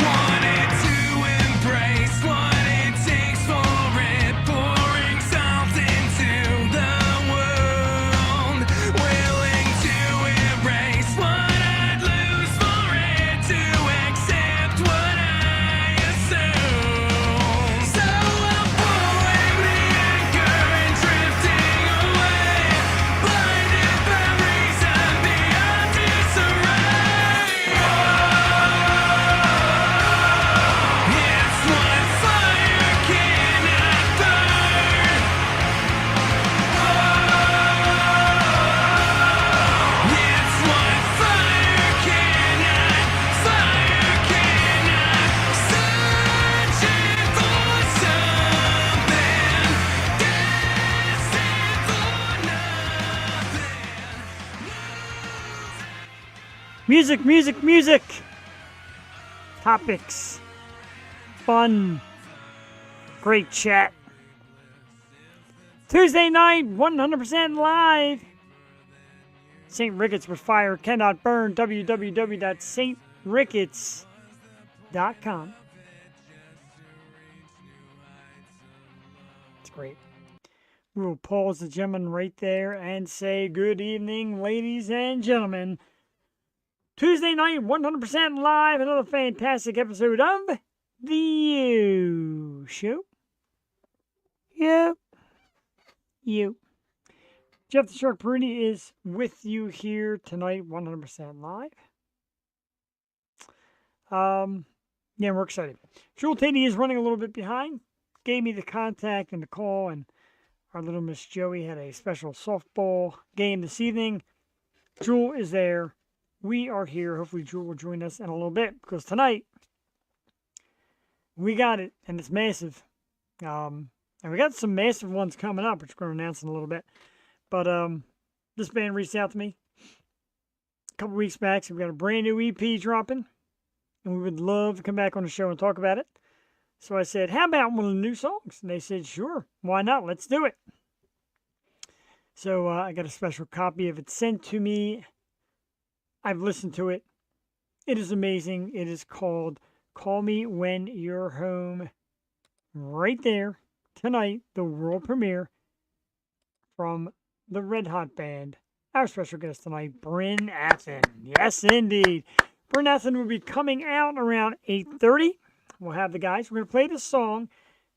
Wanted to embrace what it takes for it, pouring salt into the wound, willing to erase what I'd lose for it, to accept what I assume. So I'm pulling the anchor and drifting away, blinded by reason beyond disarray. It's what fire cannot burn. It's what fire cannot, searching for something, destined for nothing. Music, music, music. Topics. Fun. Great chat. Tuesday night, 100% live. St. Ricketts with fire cannot burn. www.saintricketts.com. It's great. We'll pause the gentleman right there and say good evening, ladies and gentlemen. Tuesday night, 100% live. Another fantastic episode of The You Show. Yep. You. Jeff the Shark Bruni is with you here tonight, 100% live. Yeah, we're excited. Jewel Taney is running a little bit behind. Gave me the contact and the call, and our little Miss Joey had a special softball game this evening. Jewel is there. We are here. Hopefully Jewel will join us in a little bit, because tonight we got it, and it's massive. And we got some massive ones coming up, which we're going to announce in a little bit. But this band reached out to me a couple weeks back. So we got a brand new EP dropping, and we would love to come back on the show and talk about it. So I said, how about one of the new songs? And they said, sure, why not? Let's do it. So I got a special copy of it sent to me. I've listened to it. It is amazing. It is called Call Me When You're Home. Right there, tonight, the world premiere from the Red Hot Band. Our special guest tonight, Bryn Athyn. Yes, indeed. Bryn Athyn will be coming out around 8:30. We'll have the guys. We're going to play the song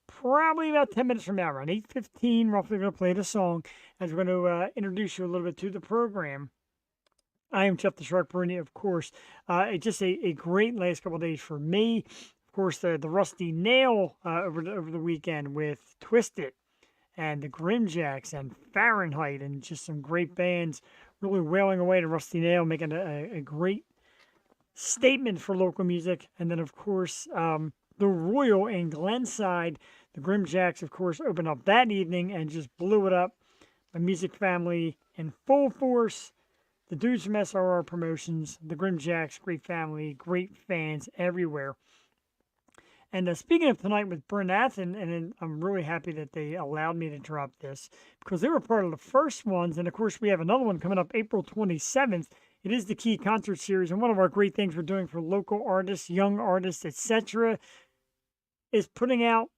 probably about 10 minutes from now, around 8:15. Roughly, we're going to play the song as we're going to introduce you a little bit to the program. I am Jeff the Shark Bruni, of course. It's just a great last couple of days for me. Of course, the Rusty Nail over the weekend with Twisted and the Grimjacks and Fahrenheit, and just some great bands really wailing away to Rusty Nail, making a great statement for local music. And then, of course, the Royal in Glenside, the Grimjacks, of course, opened up that evening and just blew it up. My music family in full force. The dudes from SRR Promotions, the Grimjacks, great family, great fans everywhere. And speaking of tonight with Bryn Athyn, and I'm really happy that they allowed me to drop this, because they were part of the first ones. And of course, we have another one coming up April 27th. It is the Key Concert Series. And one of our great things we're doing for local artists, young artists, etc., is putting out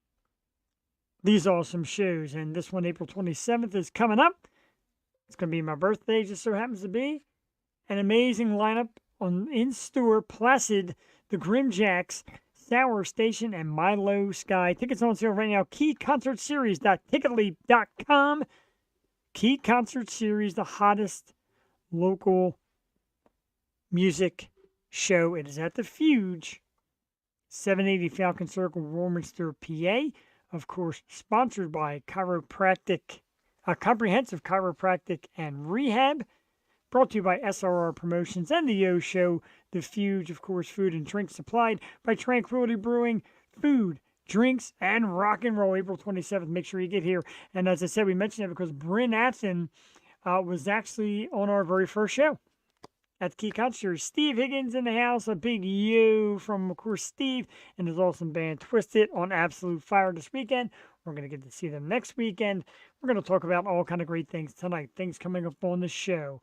these awesome shows. And this one, April 27th, is coming up. It's going to be my birthday, just so happens to be. An amazing lineup in Stewart, Placid, the Grimjacks, Sour Station, and Milo Sky. Tickets on sale right now. KeyConcertSeries.ticketleap.com. Key Concert Series, the hottest local music show. It is at the Fuge, 780 Falcon Circle, Warminster, PA. Of course, sponsored by Comprehensive Chiropractic and Rehab. Brought to you by SRR Promotions and the Yo Show. The Fuge, of course, food and drinks supplied by Tranquility Brewing. Food, drinks, and rock and roll. April 27th. Make sure you get here. And as I said, we mentioned it because Bryn Athyn was actually on our very first show at the Key Concert. Steve Higgins in the house. A big yo from, of course, Steve and his awesome band Twisted on Absolute Fire this weekend. We're going to get to see them next weekend. We're going to talk about all kind of great things tonight. Things coming up on the show.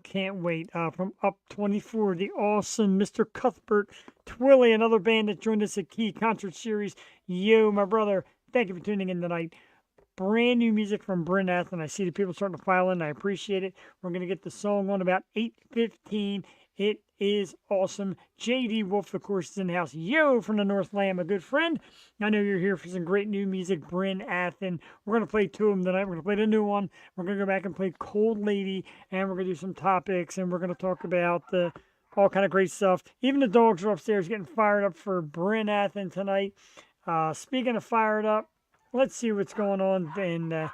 Can't wait. From Up 24, the awesome Mr. Cuthbert Twilly, another band that joined us at Key Concert Series. Yo, my brother, thank you for tuning in tonight. Brand new music from Bryn Athyn. I see the people starting to file in. I appreciate it. We're going to get the song on about 8:15. It is awesome. J.D. Wolf, of course, is in the house. Yo, from the Northland, a good friend. I know you're here for some great new music. Bryn Athyn. We're going to play two of them tonight. We're going to play the new one. We're going to go back and play Cold Lady, and we're going to do some topics, and we're going to talk about all kind of great stuff. Even the dogs are upstairs getting fired up for Bryn Athyn tonight. Speaking of fired up, let's see what's going on in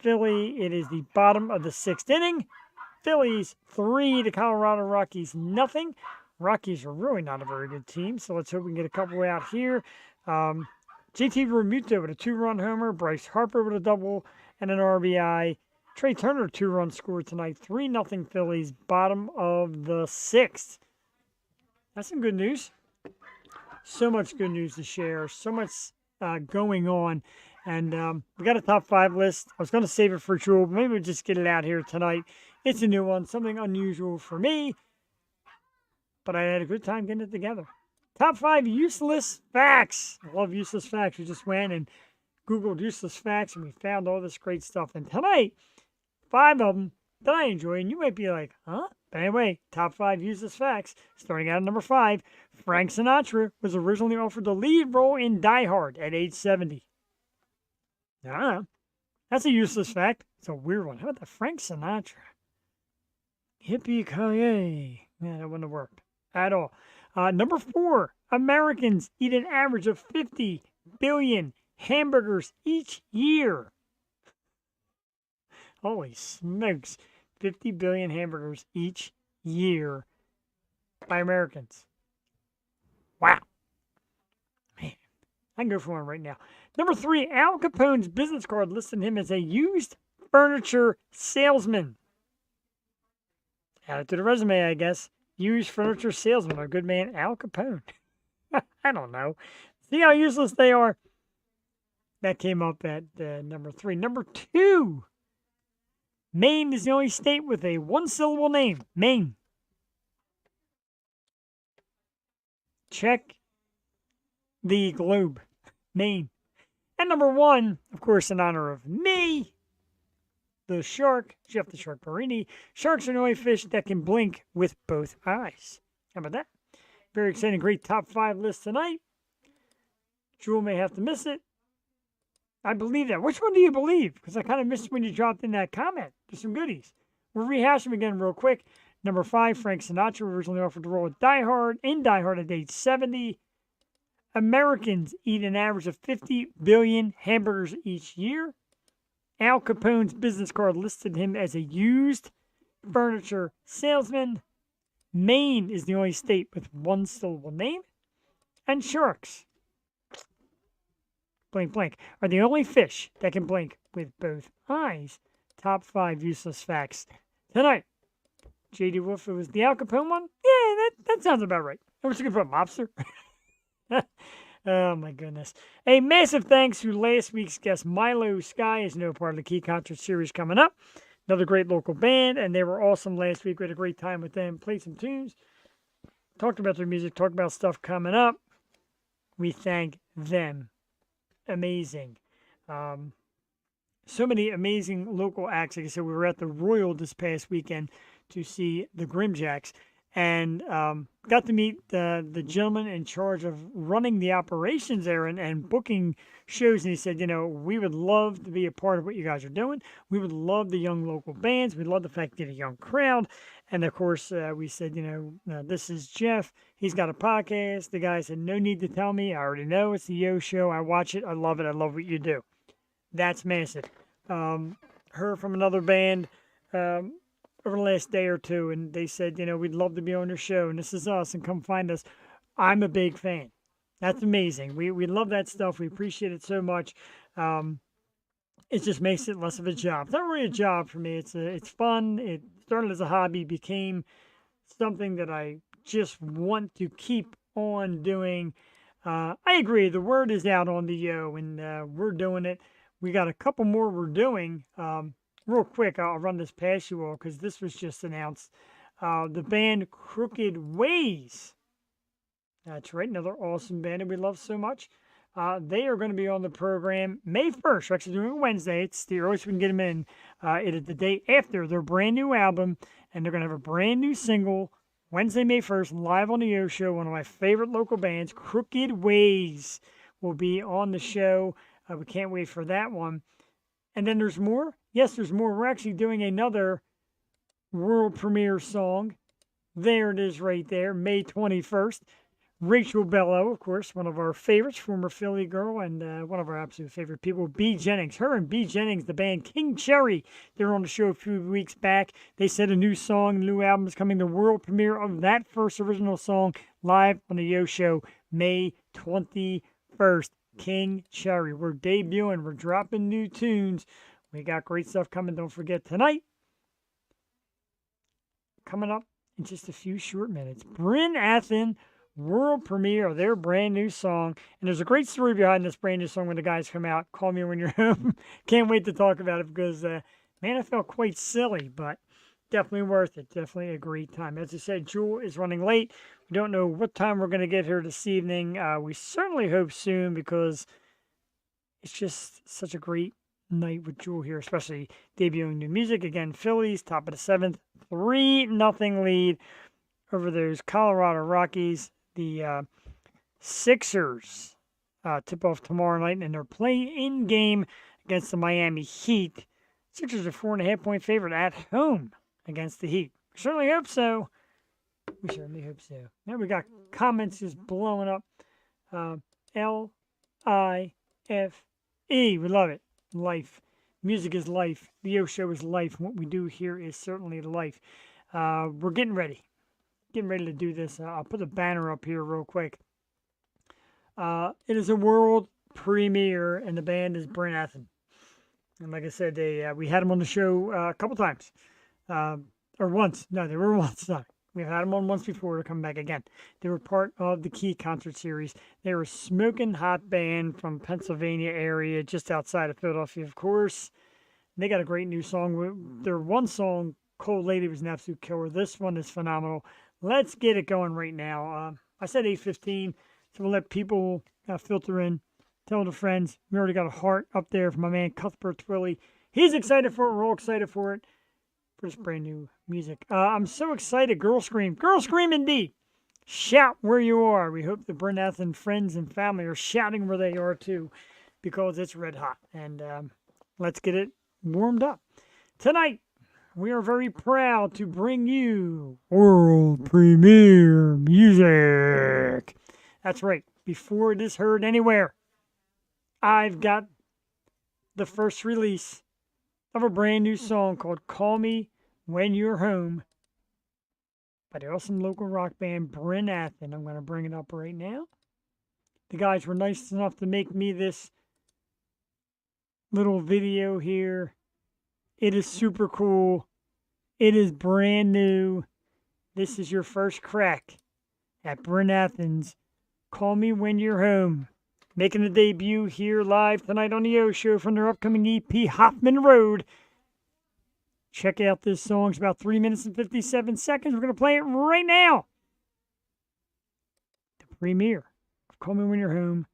Philly. It is the bottom of the sixth inning. Phillies 3, the Colorado Rockies nothing. Rockies are really not a very good team, so let's hope we can get a couple out here. JT Realmuto with a 2-run homer. Bryce Harper with a double and an RBI. Trey Turner, 2-run score tonight. 3-0 Phillies, bottom of the sixth. That's some good news. So much good news to share. So much going on. And we got a top 5 list. I was going to save it for Jewel, but maybe we'll just get it out here tonight. It's a new one, something unusual for me, but I had a good time getting it together. Top 5 useless facts. I love useless facts. We just went and Googled useless facts, and we found all this great stuff. And tonight, 5 of them that I enjoy, and you might be like, huh? But anyway, top 5 useless facts. Starting out at number 5, Frank Sinatra was originally offered the lead role in Die Hard at age 70. I don't know. That's a useless fact. It's a weird one. How about the Frank Sinatra? Yippee-ki-yay. Yeah, that wouldn't have worked at all. Number 4, Americans eat an average of 50 billion hamburgers each year. Holy smokes. 50 billion hamburgers each year by Americans. Wow. Man, I can go for one right now. Number 3, Al Capone's business card listed him as a used furniture salesman. Add it to the resume, I guess. Used furniture salesman, our good man Al Capone. I don't know. See how useless they are? That came up at number 3. Number 2, Maine is the only state with a 1-syllable name. Maine. Check the globe. Maine. And number 1, of course, in honor of me, the shark, Jeff the Shark Barini. Sharks are the only fish that can blink with both eyes. How about that? Very exciting, great top 5 list tonight. Jewel may have to miss it. I believe that. Which one do you believe? Because I kind of missed when you dropped in that comment. There's some goodies. We'll rehash them again real quick. Number 5, Frank Sinatra originally offered the role of Die Hard at age 70. Americans eat an average of 50 billion hamburgers each year. Al Capone's business card listed him as a used furniture salesman. Maine is the only state with 1-syllable name. And sharks, blink, blink, are the only fish that can blink with both eyes. Top 5 useless facts tonight. J.D. Wolf, it was the Al Capone one? Yeah, that sounds about right. I was looking for a mobster. Oh, my goodness. A massive thanks to last week's guest, Milo Sky, is no part of the Key Concert Series coming up. Another great local band, and they were awesome last week. We had a great time with them. Played some tunes, talked about their music, talked about stuff coming up. We thank them. Amazing. So many amazing local acts. Like I said, we were at the Royal this past weekend to see the Grimjacks. And got to meet the gentleman in charge of running the operations there and booking shows. And he said, we would love to be a part of what you guys are doing. We would love the young local bands. We'd love the fact that a young crowd. And, of course, we said, this is Jeff. He's got a podcast. The guy said, no need to tell me. I already know. It's the Yo Show. I watch it. I love it. I love what you do. That's massive. Heard from another band over the last day or two, and they said, we'd love to be on your show, and this is us, and come find us. I'm a big fan. That's amazing. We love that stuff. We appreciate it so much. It just makes it less of a job. It's not really a job for me. It's fun. It started as a hobby, became something that I just want to keep on doing. I agree. The word is out on the Yo, and we're doing it. We got a couple more we're doing. Real quick, I'll run this past you all because this was just announced. The band Crooked Ways. That's right, another awesome band that we love so much. They are going to be on the program May 1st. We're actually doing it Wednesday. It's the earliest we can get them in. It is the day after their brand new album, and they're going to have a brand new single Wednesday, May 1st, live on the Yo Show. One of my favorite local bands, Crooked Ways, will be on the show. We can't wait for that one. And then there's more. Yes, there's more. We're actually doing another world premiere song. There it is right there, May 21st. Rachel Bello, of course, one of our favorites, former Philly girl, and one of our absolute favorite people, B. Jennings. Her and B. Jennings, the band King Cherry, they were on the show a few weeks back. They said a new song, new album is coming. The world premiere of that first original song live on the Yo Show, May 21st. King Cherry. We're debuting. We're dropping new tunes. We got great stuff coming. Don't forget tonight. Coming up in just a few short minutes. Bryn Athyn, world premiere of their brand new song. And there's a great story behind this brand new song when the guys come out. Call me when you're home. Can't wait to talk about it because, man, I felt quite silly, but definitely worth it. Definitely a great time. As I said, Jewel is running late. We don't know what time we're going to get here this evening. We certainly hope soon because it's just such a great night with Jewel here, especially debuting new music. Again, Phillies, top of the 7th, 3-0 lead over those Colorado Rockies. The Sixers tip off tomorrow night, and they're playing in game against the Miami Heat. Sixers are 4.5-point favorite at home against the Heat. We certainly hope so. We certainly hope so. Now we got comments just blowing up. L-I-F-E. We love it. Life. Music is life. The Yo Show is life. What we do here is certainly life. We're getting ready. Getting ready to do this. I'll put the banner up here real quick. It is a world premiere, and the band is Bryn Athyn. And like I said, we had them on the show a couple times. Or once. No, they were once. No. We've had them on once before. They're coming back again. They were part of the Key concert series. They were a smoking hot band from Pennsylvania area, just outside of Philadelphia, of course. They got a great new song. Their one song, Cold Lady, was an absolute killer. This one is phenomenal. Let's get it going right now. I said 8:15, so we'll let people filter in. Tell the friends. We already got a heart up there for my man Cuthbert Twilly. He's excited for it. We're all excited for it. For this brand new music. I'm so excited. Girl Scream. Girl Scream indeed. Shout where you are. We hope the Bryn Athyn friends and family are shouting where they are too, because it's red hot. And let's get it warmed up. Tonight, we are very proud to bring you world premiere music. That's right. Before it is heard anywhere, I've got the first release of a brand new song called Call Me When You're Home by the awesome local rock band Bryn Athyn. I'm going to bring it up right now. The guys were nice enough to make me this little video here. It is super cool. It is brand new. This is your first crack at Bryn Athyn's Call Me When You're Home. Making a debut here live tonight on the Yo Show from their upcoming EP, Hoffman Road. Check out this song. It's about 3 minutes and 57 seconds. We're going to play it right now. The premiere of Call Me When You're Home.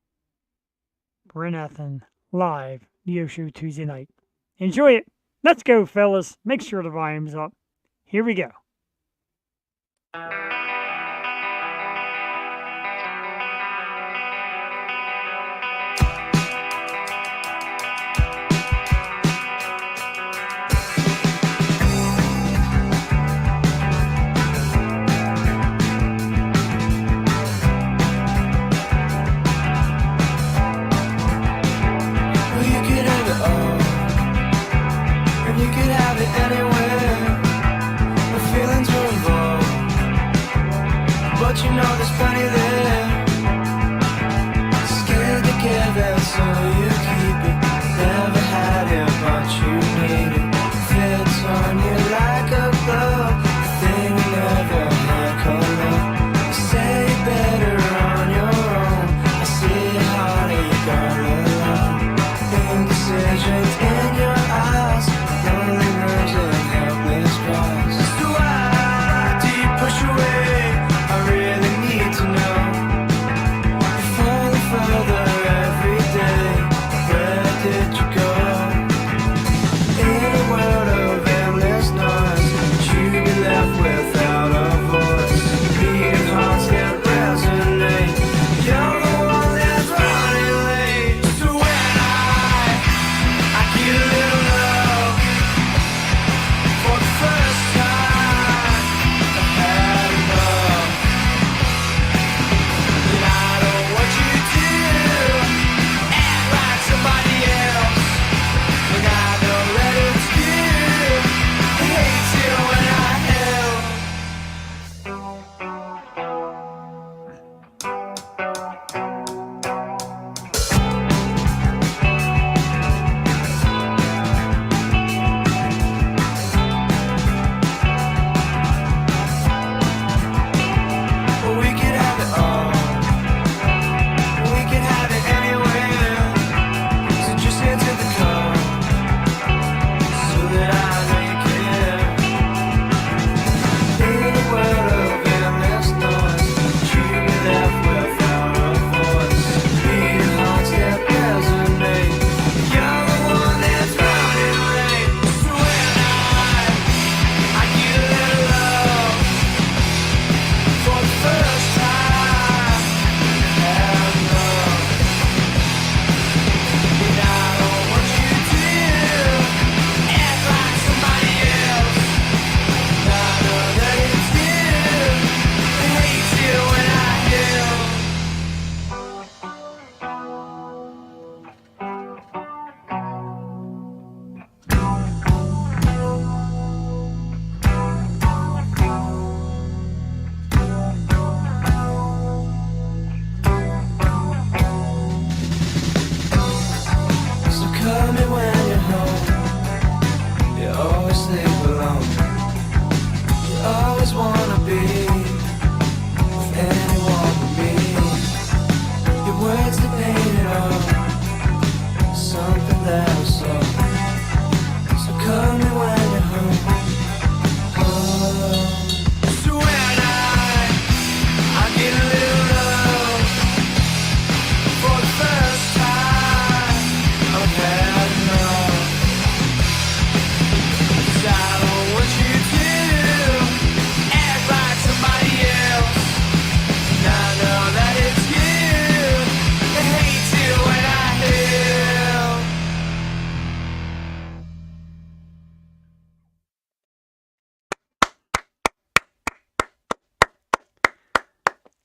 Bryn Athyn, live, the Yo Show Tuesday night. Enjoy it. Let's go, fellas. Make sure the volume's up. Here we go. But you know there's plenty there. Scared to give it, so you keep it. Never had it, but you need it. Fits on you like a glove. The thing you never had color. You say you're better on your own. I see your heart and you got alone. Indecisions in your eyes. Lonely rooms and helpless cries. So I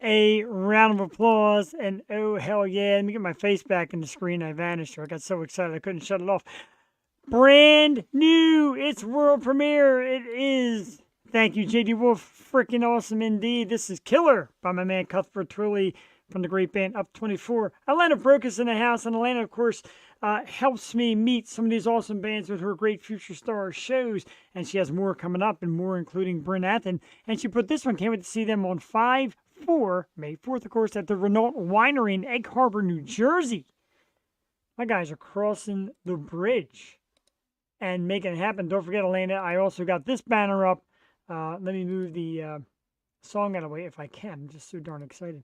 a round of applause. And oh, hell yeah. Let me get my face back in the screen. I vanished. I got so excited I couldn't shut it off. Brand new. It's world premiere. It is. Thank you, JD Wolf. Freaking awesome indeed. This is Killer by my man Cuthbert Twilley from the great band Up 24. Atlanta Brokers in the house. And Atlanta, of course, helps me meet some of these awesome bands with her great Future Star shows. And she has more coming up and more, including Bryn Athyn. And she put this one. Can't wait to see them on 5/4, May 4th, of course, at the Renault Winery in Egg Harbor, New Jersey. My guys are crossing the bridge and making it happen. Don't forget, Atlanta, I also got this banner up. Let me move the song out of the way if I can. I'm just so darn excited.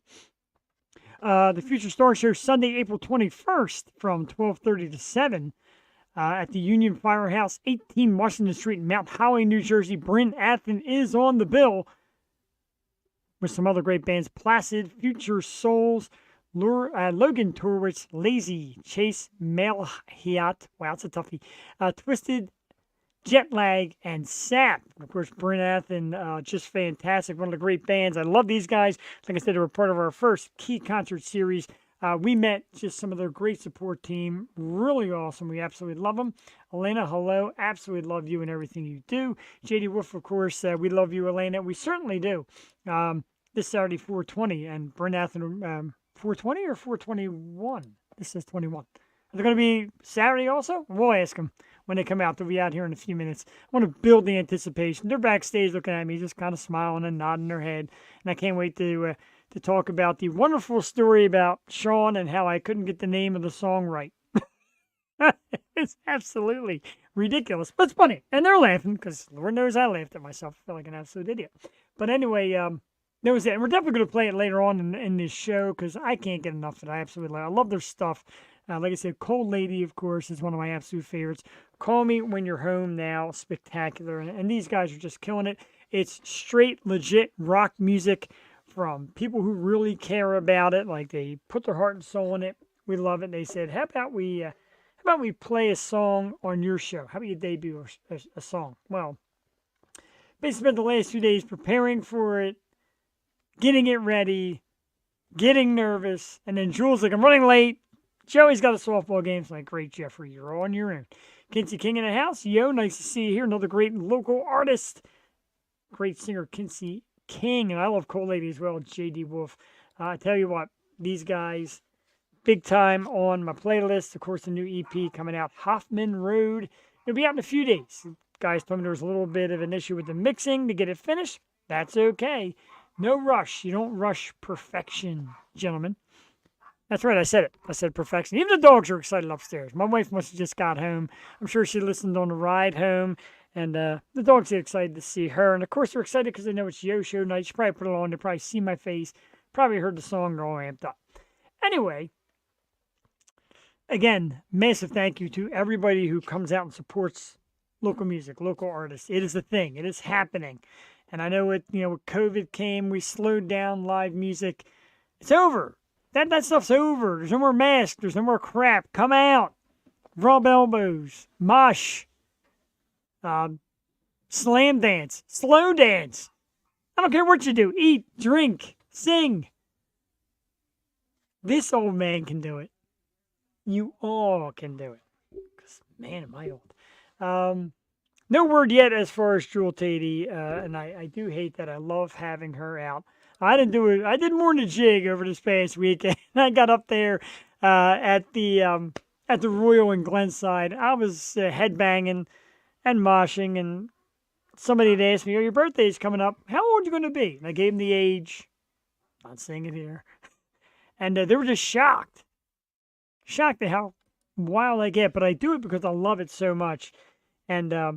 The Future Star Show, Sunday, April 21st from 12:30 to 7 at the Union Firehouse, 18 Washington Street in Mount Holly, New Jersey. Bryn Athyn is on the bill with some other great bands. Placid, Future Souls, Logan Torwitz, Lazy, Chase Malhiat, wow, that's a toughie, Twisted, Jetlag, and Sap. Of course, Bryn Athyn, just fantastic. One of the great bands. I love these guys. Like I said, they were part of our first Key concert series. We met just some of their great support team. Really awesome. We absolutely love them. Elena, hello. Absolutely love you and everything you do. JD Wolf, of course, we love you, Elena. We certainly do. This Saturday, 420, and Bryn Athyn, 420 or 421? This says 21. Are they going to be Saturday also? We'll ask them when they come out. They'll be out here in a few minutes. I want to build the anticipation. They're backstage looking at me, just kind of smiling and nodding their head. And I can't wait to talk about the wonderful story about Sean and how I couldn't get the name of the song right. It's absolutely ridiculous, but it's funny. And they're laughing because Lord knows I laughed at myself. I feel like an absolute idiot. But anyway, that was it. And we're definitely going to play it later on in this show because I can't get enough of it. I absolutely love it. I love their stuff. Like I said, Cold Lady, of course, is one of my absolute favorites. Call Me When You're Home Now, spectacular. And these guys are just killing it. It's straight, legit rock music from people who really care about it. Like they put their heart and soul in it. We love it. They said, how about we play a song on your show? How about you debut a song? Well, basically spent the last 2 days preparing for it, getting it ready, getting nervous, and then Jules like, I'm running late. Joey's got a softball game. It's like, great, Jeffrey, you're on your own. Kinsey King in the house. Yo, nice to see you here. Another great local artist. Great singer, Kinsey King. And I love Cold Lady as well, JD Wolf. I tell you what, these guys, big time on my playlist. Of course, the new EP coming out, Hoffman Road. It'll be out in a few days. Guys told me there was a little bit of an issue with the mixing to get it finished. That's okay. No rush. You don't rush perfection, gentlemen. That's right, I said it. I said perfection. Even the dogs are excited upstairs. My wife must have just got home. I'm sure she listened on the ride home. And the dogs are excited to see her. And, of course, they're excited because they know it's Yo Show night. She probably put it on. They probably see my face. Probably heard the song. They're all amped up. Anyway, again, massive thank you to everybody who comes out and supports local music, local artists. It is a thing. It is happening. And I know when COVID came, we slowed down live music. It's over. That stuff's over. There's no more masks. There's no more crap. Come out. Rub elbows. Mosh. Slam dance. Slow dance. I don't care what you do. Eat, drink, sing. This old man can do it. You all can do it. Because, man, am I old. No word yet as far as Jewel Tatey. And I do hate that. I love having her out. I didn't do it. I did more than a jig over this past weekend. I got up there at the Royal in Glenside. I was headbanging and moshing, and somebody had asked me, "Oh, your birthday's coming up. How old are you going to be?" And I gave them the age. Not saying it here. And they were just shocked at how wild I get. But I do it because I love it so much. And like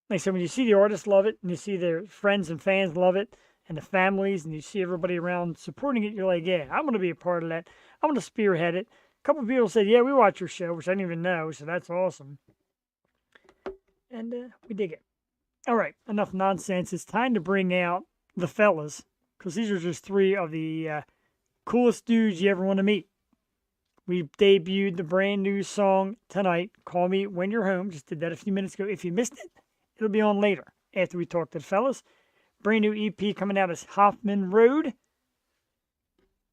I said, when you see the artists love it, and you see their friends and fans love it, and the families, and you see everybody around supporting it, you're like, yeah, I want to be a part of that. I want to spearhead it. A couple of people said, yeah, we watch your show, which I didn't even know, so that's awesome. And we dig it. All right, enough nonsense. It's time to bring out the fellas, because these are just three of the coolest dudes you ever want to meet. We debuted the brand new song tonight, Call Me When You're Home. Just did that a few minutes ago. If you missed it, it'll be on later after we talk to the fellas. Brand new EP coming out is Hoffman Road.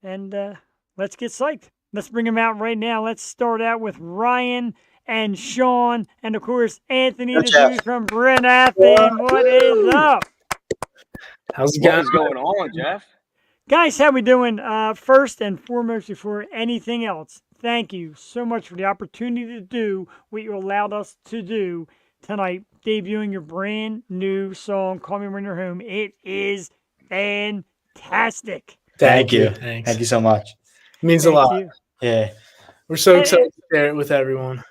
and let's get psyched. Let's bring them out right now. Let's start out with Ryan and Sean, and of course Anthony, the Jeff. dude from Bryn Athyn. What is up, How's it What going? is going on, Jeff? guys? How we doing? First and foremost, before anything else, thank you so much for the opportunity to do what you allowed us to do tonight, debuting your brand new song, "Call Me When You're Home." It is fantastic. Thank you. Thanks. Thank you so much. Means a Thank lot. you. Yeah. We're so And- excited to share it with everyone.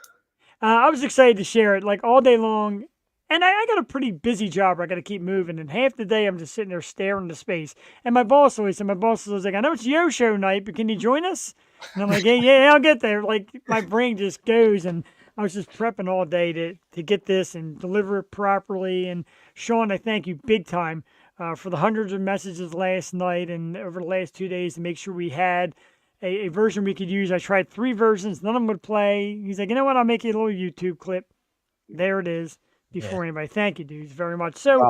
I was excited to share it like all day long. And I got a pretty busy job where I got to keep moving. And half the day I'm just sitting there staring into space. And my boss always said, like, I know it's Yo Show night, but can you join us? And I'm like, yeah, I'll get there. Like my brain just goes. And I was just prepping all day to get this and deliver it properly. And Sean, I thank you big time for the hundreds of messages last night and over the last 2 days to make sure we had a version we could use. I tried 3 versions, none of them would play. He's like, you know what? I'll make you a little YouTube clip. There it is before anybody. Thank you, dudes, very much. So,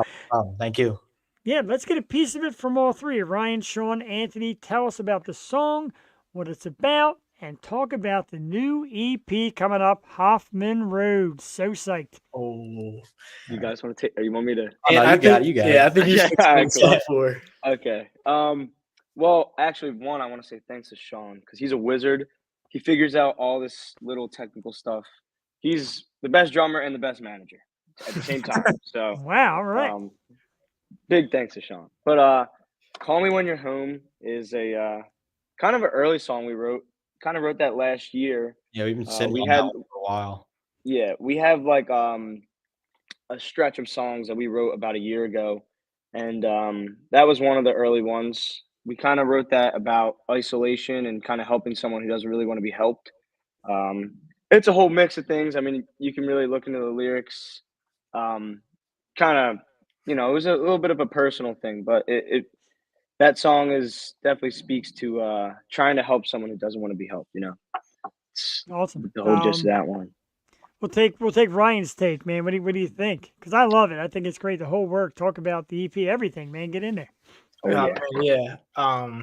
Thank you. yeah, let's get a piece of it from all 3. Ryan, Sean, Anthony, tell us about the song, what it's about, and talk about the new EP coming up, Hoffman Road. So psyched. Oh, You guys want to take? Or you want me to? Oh, no, I you got it. You think- got Yeah, I it. think you should Yeah, explain cool. stuff for. Okay. Well, actually, one, I want to say thanks to Sean because he's a wizard. He figures out all this little technical stuff. He's the best drummer and the best manager at the same time. So, Wow, all right. big thanks to Sean. But "Call Me When You're Home" is a kind of an early song we wrote. Kind of wrote that last year. Yeah, we've been sitting we on had- that one for a while. Yeah, we have like a stretch of songs that we wrote about a year ago, and that was one of the early ones. We kind of wrote that about isolation and kind of helping someone who doesn't really want to be helped. It's a whole mix of things. I mean, you can really look into the lyrics. Kind of, it was a little bit of a personal thing, but that song is definitely speaks to trying to help someone who doesn't want to be helped. It's Awesome. the whole gist of that one. We'll take Ryan's take, man. What do you think? Because I love it. I think it's great. The whole work, talk about the EP, everything, man. Get in there. Oh, Yeah, yeah. man, yeah.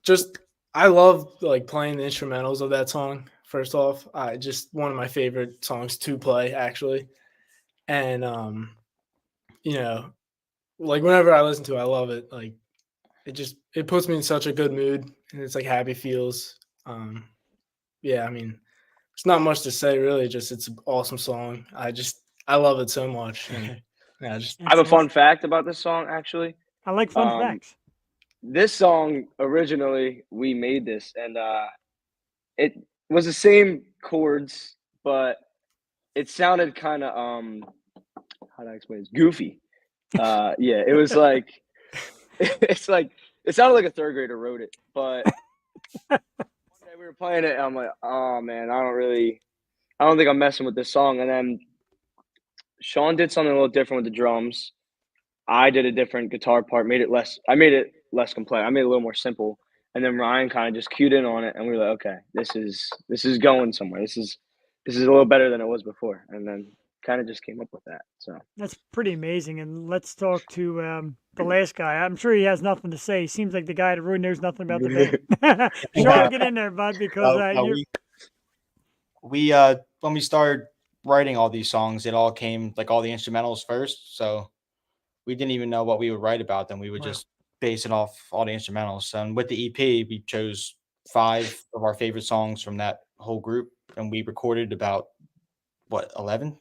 Just I love like playing the instrumentals of that song. First off, just one of my favorite songs to play, actually. And like whenever I listen to it, I love it. Like it puts me in such a good mood, and it's like happy feels. Yeah, I mean, there's not much to say really. Just it's an awesome song. I love it so much. And, yeah, just I have a fun fact about this song, actually. I like fun um, facts. This song originally we made this, and it was the same chords, but it sounded kind of how do I explain this? Goofy. Yeah, it was like it's like it sounded like a third grader wrote it, but one day we were playing it, and I'm like, oh man, I don't think I'm messing with this song. And then Sean did something a little different with the drums. I did a different guitar part, I made it less complex. I made it a little more simple. And then Ryan kind of just cued in on it, and we were like, okay, this is going somewhere. This is a little better than it was before. And then kind of just came up with that. So That's pretty amazing. And let's talk to the last guy. I'm sure he has nothing to say. He seems like the guy that really knows nothing about the band. Sean, get in there, bud, because you're We when we started writing all these songs, it all came like all the instrumentals first. So we didn't even know what we would write about them. We would Wow. just base it off all the instrumentals. And with the EP, we chose 5 of our favorite songs from that whole group, and we recorded about what 11,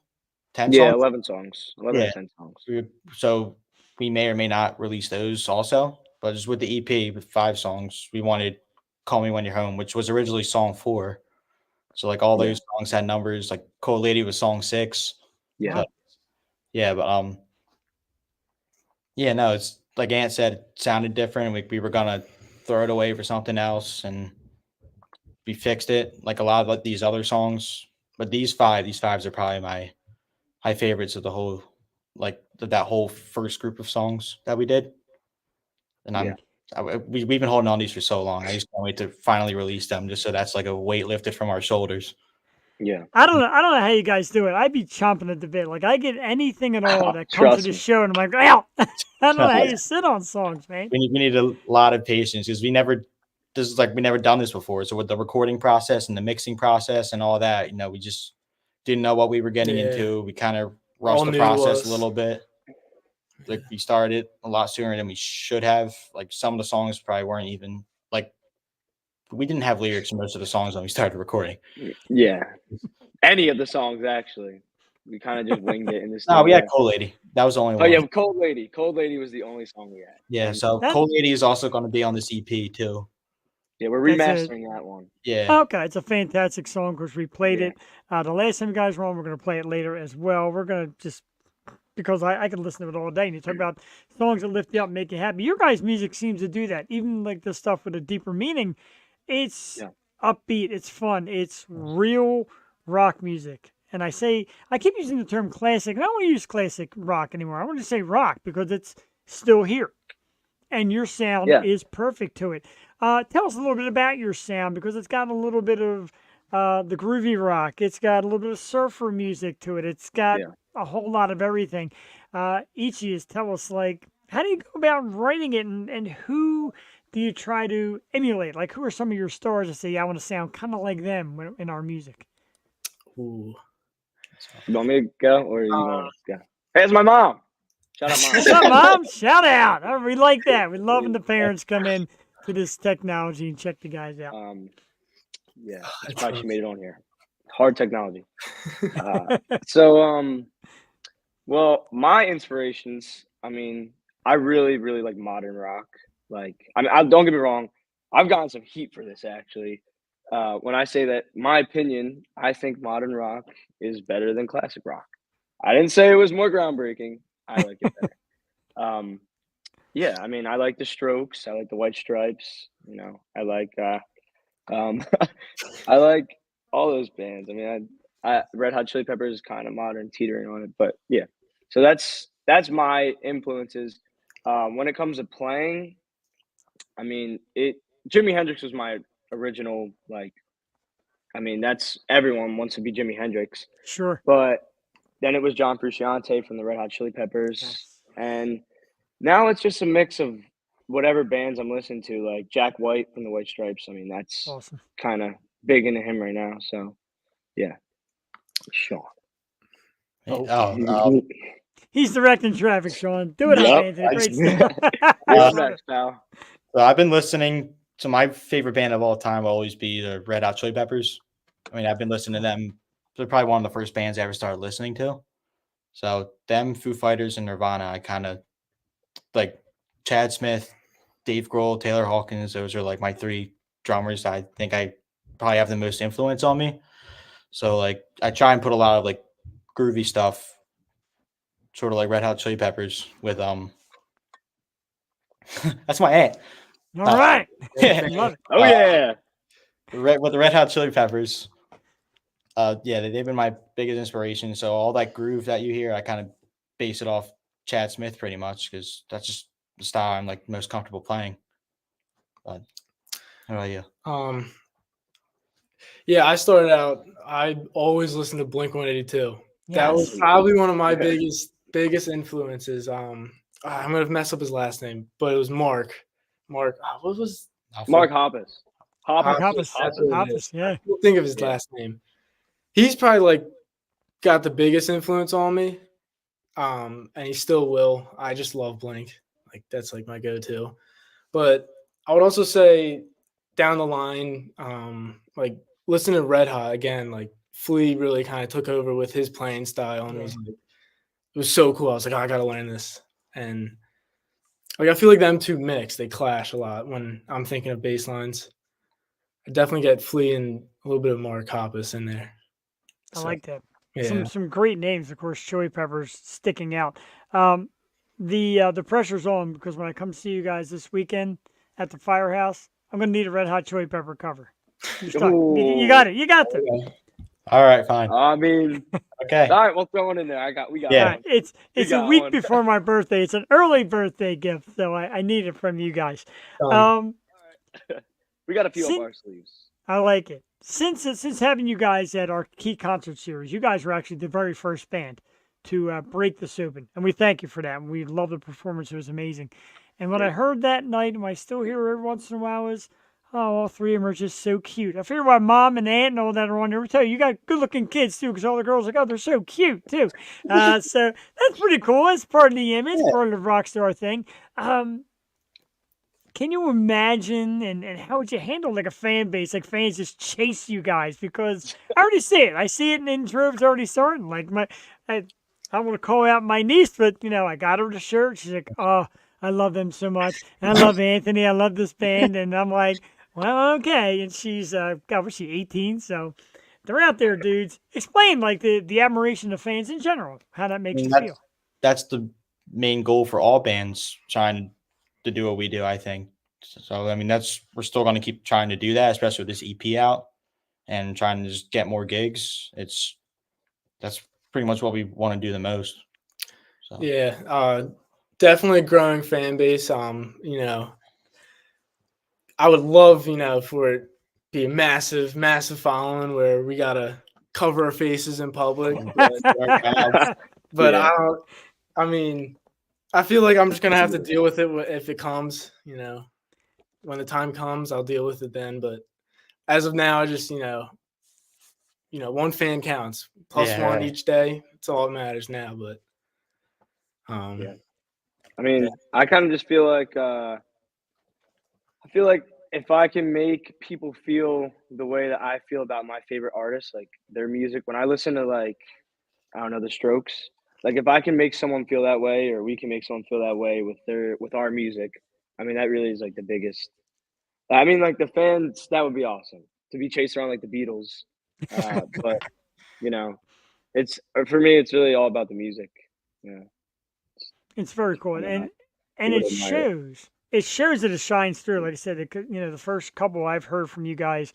10 yeah, songs. 11 songs, 11 Yeah. or 10 songs. So we may or may not release those also. But just with the EP with 5 songs, we wanted "Call Me When You're Home," which was originally song 4. So like all Yeah. those songs had numbers. Like "Cold Lady" was song 6. Yeah. So, yeah, but yeah, no, it's like Ant said, it sounded different. We were gonna throw it away for something else, and we fixed it like a lot of like these other songs. But these fives are probably my favorites of the whole, like that whole first group of songs that we did. And we've been holding on to these for so long. I just can't wait to finally release them, just so that's like a weight lifted from our shoulders. Yeah. I don't know how you guys do it. I'd be chomping at the bit. Like I get anything at all that comes to Trust this me. show, and I'm like, ow! I don't know how you sit on songs, man. We need a lot of patience because we never this is like we never done this before. So with the recording process and the mixing process and all that, we just didn't know what we were getting Yeah. into. We kind of rushed All the new process was. a little bit. Like we started a lot sooner than we should have. Like some of the songs probably weren't even like we didn't have lyrics in most of the songs when we started recording. Yeah. Any of the songs actually. We kind of just winged it in this. No, we had Cold Lady. That was the only Oh one. yeah, Cold Lady. Cold Lady was the only song we had. Yeah, And, so That- Cold Lady is also going to be on this EP too. yeah, we're That's it. remastering that one. Yeah. Okay, it's a fantastic song because we played Yeah. it the last time you guys were on. We're going to play it later as well. We're going to just because I could listen to it all day. And you talk about songs that lift you up, make you happy. Your guys' music seems to do that. Even like the stuff with a deeper meaning, it's Yeah. upbeat, it's fun, it's real rock music. And I keep using the term classic, and I don't want to use classic rock anymore. I want to say rock because it's still here. And your sound Yeah. is perfect to it. Tell us a little bit about your sound because it's got a little bit of the groovy rock. It's got a little bit of surfer music to it. It's got Yeah. a whole lot of everything. Each of you tell us, like, how do you go about writing it and who do you try to emulate? Like, who are some of your stars that say, I want to sound kind of like them in our music? Ooh. You want me to go or you want to go? Hey, it's my mom. Shout out, What's mom. up, Mom? Shout out. Oh, we like that. We love when the parents come in to this technology and check the guys out. Yeah, that's That's why awesome. she made it on here. Hard technology. Well, my inspirations. I mean, I really, really like modern rock. Like, don't get me wrong. I've gotten some heat for this actually. When I say that, my opinion, I think modern rock is better than classic rock. I didn't say it was more groundbreaking. I like it better. Yeah, I mean, I like the Strokes. I like the White Stripes. I like I like all those bands. I mean, I Red Hot Chili Peppers is kind of modern, teetering on it, but yeah. So that's my influences. When it comes to playing, I mean, Jimi Hendrix was my original. Like, I mean, that's everyone wants to be Jimi Hendrix, Sure. but then it was John Frusciante from the Red Hot Chili Peppers, Yes. and now it's just a mix of whatever bands I'm listening to, like Jack White from the White Stripes. I mean, that's Awesome. kind of big into him right now. So, yeah. Sean. He's directing traffic, Sean. Do it up, Yup. Anthony. Great stuff. What's Love next, it. pal? So I've been listening to my favorite band of all time will always be the Red Hot Chili Peppers. I mean, I've been listening to them. They're probably one of the first bands I ever started listening to. So them, Foo Fighters, and Nirvana, I kind of like Chad Smith, Dave Grohl, Taylor Hawkins. Those are like my three drummers I think I probably have the most influence on me. So like I try and put a lot of like groovy stuff, sort of like Red Hot Chili Peppers with that's my aunt. All right. Yeah. Love it. Oh, yeah. With the Red Hot Chili Peppers. Yeah, they've been my biggest inspiration. So all that groove that you hear, I kind of base it off Chad Smith pretty much because that's just the style I'm like most comfortable playing. But how about you? Yeah, I started out. I always listened to Blink-182. That was Yes. probably one of my biggest influences. I'm gonna mess up his last name, but it was Mark. What was Mark Hoppus. Mark Hoppus, Hoppus. that's what it Hoppus, is. yeah. I can't think of his Yeah. last name. He's probably like got the biggest influence on me. And he still will. I just love Blink. Like that's like my go-to. But I would also say down the line, like listen to Red Hot again, like Flea really kind of took over with his playing style and it was so cool. I was like, oh, I gotta learn this. And like I feel like them two mix, they clash a lot when I'm thinking of bass lines. I definitely get Flea and a little bit of Mark Hoppus in there. I like that. Yeah. Some great names, of course. Chili Peppers sticking out. The pressure's on because when I come see you guys this weekend at the Firehouse, I'm gonna need a Red Hot Chili Pepper cover. You're stuck. You got it. You got it. All right, fine. I mean, Okay. all right, we'll throw it in there. We got Yeah. one. All right, it's a got week one. before my birthday. It's an early birthday gift, so I need it from you guys. We got a few up Sin- our sleeves. I like it. Since having you guys at our key concert series, you guys were actually the very first band to break this open, and we thank you for that. And we love the performance; it was amazing. And what I heard that night, and I still hear every once in a while, is Oh, all three of them are just so cute. I figure why mom and aunt and all that are on there. We tell you, you got good-looking kids too, because all the girls are like, oh, they're so cute too. So that's pretty cool. It's part of the image, Yeah. part of the rock star thing. Can you imagine and how would you handle like a fan base, like fans just chase you guys? Because I already see it. I see it in droves already starting. Like I want to call out my niece, but I got her the shirt. She's like, oh, I love them so much. And I love Anthony. I love this band. And I'm like, well, okay. And she's God, was she 18? So they're out there, dudes. Explain like the admiration of fans in general, how that I makes mean, you feel. that's the main goal for all bands trying to do what we do, I think. So I mean, we're still going to keep trying to do that, especially with this EP out and trying to just get more gigs. That's pretty much what we want to do the most. So Yeah, definitely growing fan base. I would love, for it be a massive, massive following where we gotta cover our faces in public. But Yeah. I mean, I feel like I'm just gonna have to deal with it if it comes. When the time comes, I'll deal with it then. But as of now, I just, one fan counts. Plus Yeah, one right. each day. It's all that matters now. But Yeah. I mean, I kind of just feel like if I can make people feel the way that I feel about my favorite artists, like their music, when I listen to like I don't know the Strokes, like if I can make someone feel that way, or we can make someone feel that way with our music, I mean that really is like the biggest. I mean, like the fans, that would be awesome to be chased around like the Beatles. But you know, it's for me, it's really all about the music. Yeah, It's very cool, I don't know. and People it would admire it. shows. It shows that it shines through. Like I said, the first couple I've heard from you guys,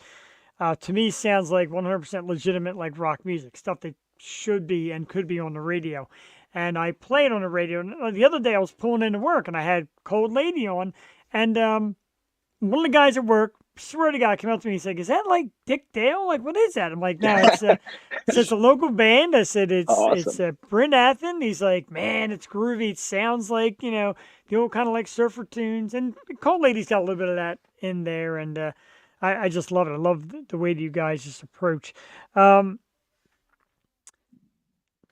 to me sounds like 100% legitimate, like rock music stuff that should be and could be on the radio. And I played on the radio. And the other day I was pulling into work and I had Cold Lady on, and one of the guys at work, swear to God, came up to me and said, "Is that like Dick Dale? Like, what is that?" I'm like, "No, it's a local band." I said, "It's Awesome. Bryn Athyn." He's like, "Man, it's groovy. It sounds like the old kind of like surfer tunes." And Cold Lady's got a little bit of that in there, and I just love it. I love the way that you guys just approach. Um,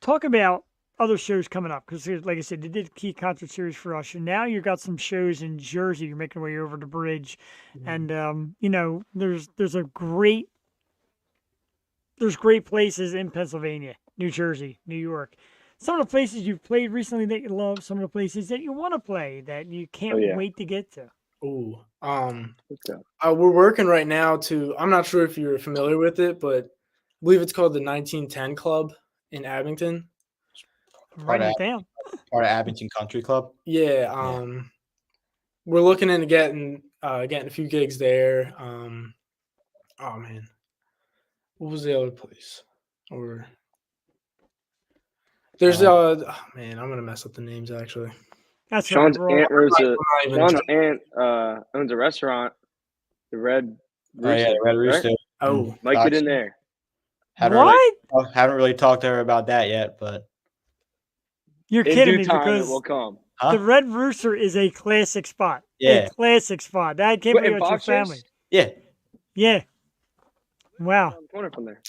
Talk about other shows coming up because, like I said, you did key concert series for us, and now you've got some shows in Jersey. You're making your way over the bridge, and there's great places in Pennsylvania, New Jersey, New York. Some of the places you've played recently that you love, some of the places that you want to play that you can't yeah. wait to get to. ooh, Okay. we're working right now to. I'm not sure if you're familiar with it, but I believe it's called the 1910 Club in Abington. I'm part writing of it down. part of Abington Country Club. Yeah, we're looking into getting a few gigs there. Oh man, what was the other place? Or there's oh, man, I'm gonna mess up the names actually. That's all right. Sean's aunt owns a I'm not even Sean's trying- aunt owns a restaurant, the Red Oh yeah, Rooster. Red right? Rooster. Oh, Might get in there. Haven't really talked to her about that yet, but You're In kidding due me time, it because will come. the Red Rooster is a classic spot. Yeah. A classic spot. I can't Wait, believe in it's your Fox family. Chase? Yeah. Yeah. Wow. Around the corner from there.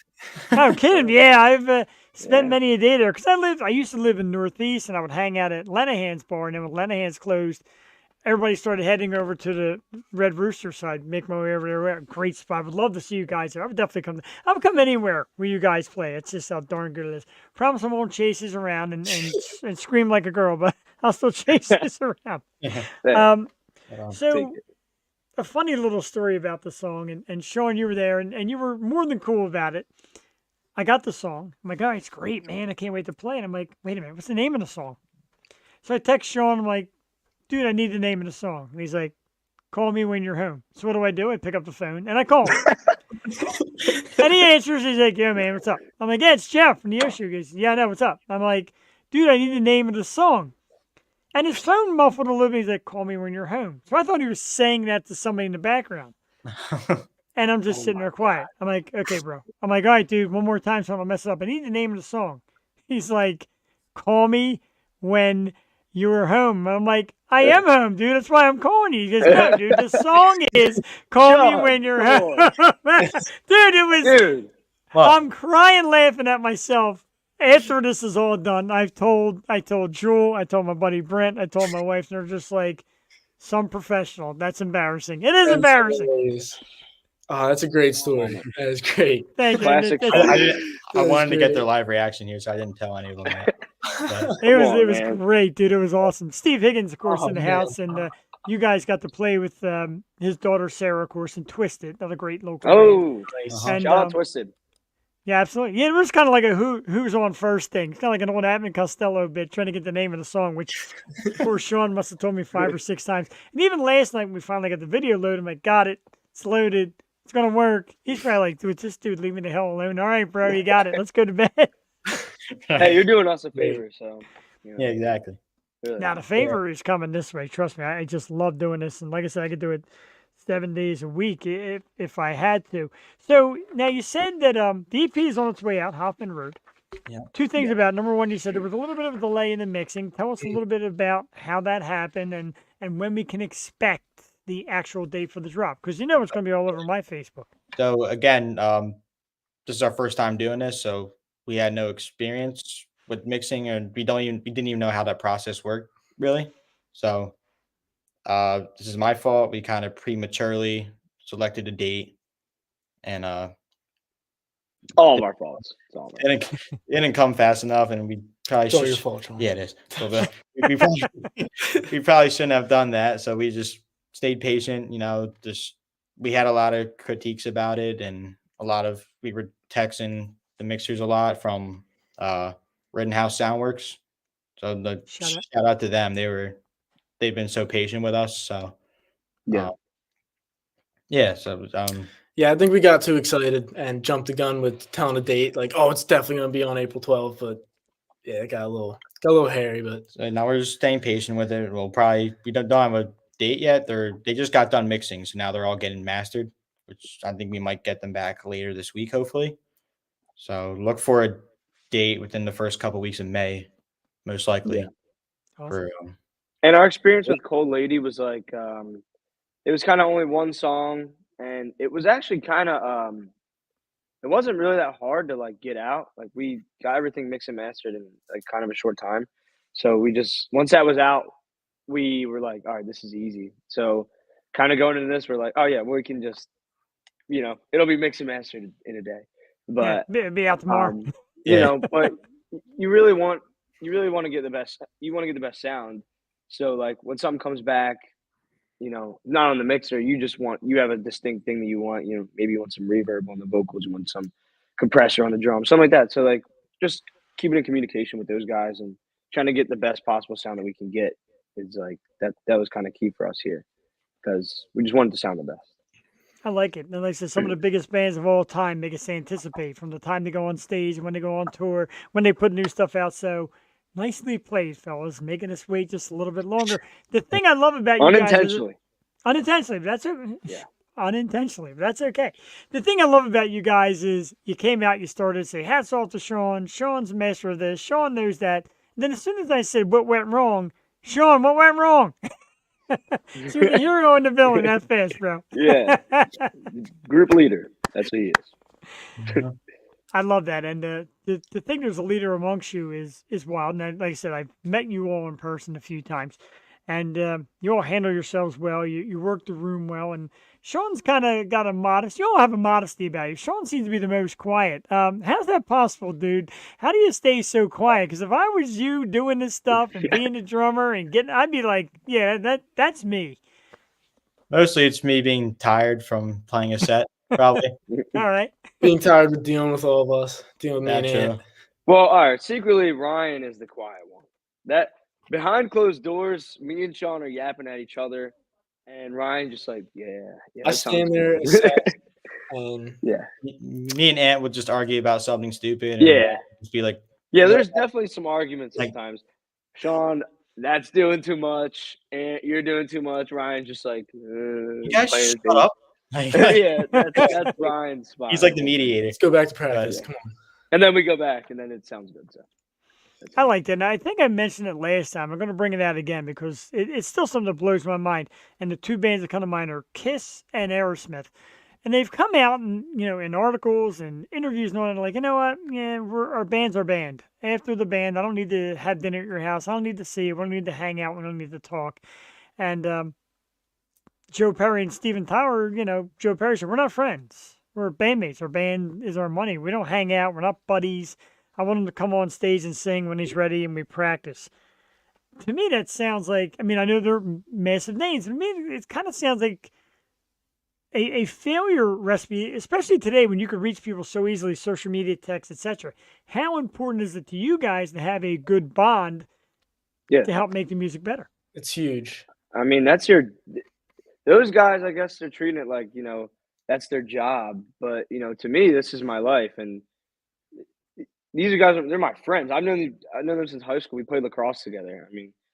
No kidding. Yeah, I've spent Yeah. many a day there because I used to live in Northeast and I would hang out at Lenahan's bar, and then when Lenahan's closed, everybody started heading over to the Red Rooster side. Make my way over there. Great spot. I would love to see you guys there. I would definitely come. I would come anywhere where you guys play. It's just how darn good it is. Promise I won't chase this around and scream like a girl, but I'll still chase this around. There. So Take it. a funny little story about the song, and Sean, you were there, and you were more than cool about it. I got the song. I'm like, oh, it's great, man. I can't wait to play it. I'm like, wait a minute, what's the name of the song? So I text Sean. I'm like, dude, I need the name of the song. And he's like, call me when you're home. So what do? I pick up the phone and I call him. And he answers. He's like, yeah, man, what's up? I'm like, yeah, it's Jeff from the issue. He goes, yeah, I know, what's up? I'm like, dude, I need the name of the song. And his phone muffled a little bit. He's like, call me when you're home. So I thought he was saying that to somebody in the background. And I'm just sitting there quiet. I'm like, okay, bro. I'm like, all right, dude, one more time so I don't mess it up. I need the name of the song. He's like, call me when you were home. I'm like, I am home, dude. That's why I'm calling you. He goes, no, dude, the song is Call Me Sean, When You're come Home. on. Dude, it was, Dude. Well, I'm crying laughing at myself. After this is all done, I told Jewel, I told my buddy Brent, I told my wife, and they're just like, some professional. That's embarrassing. It is That's embarrassing. hilarious. Oh, that's a great story. That is great. Thank you. Classic And Call I, Me. didn't- I That is wanted to get great. their live reaction here, so I didn't tell any of them yet. But It was Come on, man. great, dude. It was awesome. Steve Higgins, of course, Oh, in the man. house, and you guys got to play with his daughter Sarah, of course, and Twisted, another great local band. Oh, Nice. And shout out Twisted. yeah, absolutely. Yeah, it was kind of like a who's on first thing. It's kind of like an old Abbott and Costello bit, trying to get the name of the song, which of course Sean must have told me 5 or 6 times. And even last night when we finally got the video loaded, I'm like, got it, it's loaded, it's gonna work. He's probably like, dude, this dude, leave me the hell alone. All right, bro, you got it. Let's go to bed. Hey, you're doing us a favor, so. You know, yeah, exactly. really. Now the favor is coming this way. Trust me, I just love doing this, and like I said, I could do it 7 days a week if I had to. So now you said that the EP is on its way out, Hoffman Road. Yeah. 2 things about it. Number one, you said there was a little bit of a delay in the mixing. Tell us a little bit about how that happened and when we can expect the actual date for the drop, because you know it's going to be all over my Facebook. So again, this is our first time doing this, so we had no experience with mixing, and we didn't even know how that process worked really. So this is my fault. We kind of prematurely selected a date, and All of our faults. It's all of our it didn't come fast enough, and we probably It's all your should. fault, Sean. Yeah, it is. So we probably shouldn't have done that. So we just stayed patient. You know, just we had a lot of critiques about it, and we were texting the mixers a lot from Rittenhouse Soundworks. So Shout out. shout out to them. They've been so patient with us. So Yeah. yeah. So Yeah, I think we got too excited and jumped the gun with telling a date. Like, oh, it's definitely going to be on April 12th. But yeah, it got a little hairy. But So now we're just staying patient with it. We don't have a date yet. They just got done mixing, so now they're all getting mastered, which I think we might get them back later this week, hopefully. So look for a date within the first couple weeks of May, most likely. Yeah. Awesome. For And our experience with Cold Lady was like, it was kind of only one song, and it was actually kind of, it wasn't really that hard to like get out. Like we got everything mixed and mastered in like kind of a short time. So we just once that was out, we were like, all right, this is easy. So kind of going into this, we're like, oh yeah, we can just, it'll be mixed and mastered in a day. But Be out tomorrow. Yeah. but you really want to get the best. You want to get the best sound. So like when something comes back, not on the mixer, you have a distinct thing that you want. Maybe you want some reverb on the vocals, you want some compressor on the drum, something like that. So like just keeping in communication with those guys and trying to get the best possible sound that we can get is like that was kind of key for us here because we just wanted to sound the best. I like it. And like I said, some of the biggest bands of all time make us anticipate from the time they go on stage, when they go on tour, when they put new stuff out. So nicely played, fellas, making us wait just a little bit longer. The thing I love about you guys is Unintentionally. but that's okay. Yeah. Unintentionally, but that's okay. The thing I love about you guys is you came out, you started to say, hats off to Sean. Sean's a master of this. Sean knows that. And then as soon as I said, what went wrong? Sean, what went wrong? So you're going to villain that fast, bro. Yeah. Group leader. That's who he is. I love that. And the thing there's a leader amongst you is wild. And like I said, I've met you all in person a few times. And you all handle yourselves well. You work the room well. And Sean's kind of got you all have a modesty about you. Sean seems to be the most quiet. How's that possible, dude? How do you stay so quiet? Because if I was you doing this stuff and being the drummer and I'd be like, yeah, that's me. mostly it's me being tired from playing a set, probably. All right. being tired of dealing with all of us, dealing with me and That's Ant. true. Well, all right. Secretly, Ryan is the quiet one. That behind closed doors, me and Sean are yapping at each other, and Ryan just like, yeah. I that sounds stand there good." and Yeah. Me and Ant would just argue about something stupid. And Yeah. just be like, Yeah, there's definitely some arguments Like- sometimes. Sean, that's doing too much, and you're doing too much. Ryan just like, you guys playing shut things. up. Like, Yeah, that's Ryan's spot. he's like the mediator. let's go back to practice. Yeah. Come on. And then we go back, and then it sounds good. So I like that. And I think I mentioned it last time. I'm going to bring it out again because it's still something that blows my mind. And the two bands that come to mind are Kiss and Aerosmith. And they've come out and, in articles and interviews and all that, like, you know what? Yeah, our band's our band. After the band, I don't need to have dinner at your house. I don't need to see you. We don't need to hang out. We don't need to talk. And Joe Perry and Steven Tyler, Joe Perry said, we're not friends. We're bandmates. Our band is our money. We don't hang out. We're not buddies. I want him to come on stage and sing when he's ready and we practice. To me, that sounds like, I know they're massive names. To me, it kind of sounds like a failure recipe, especially today when you can reach people so easily, social media, text, etc. How important is it to you guys to have a good bond to help make the music better? It's huge. I mean, those guys, I guess they're treating it like, that's their job. But, to me, this is my life. And these are guys, they're my friends. I've known them since high school. We played lacrosse together.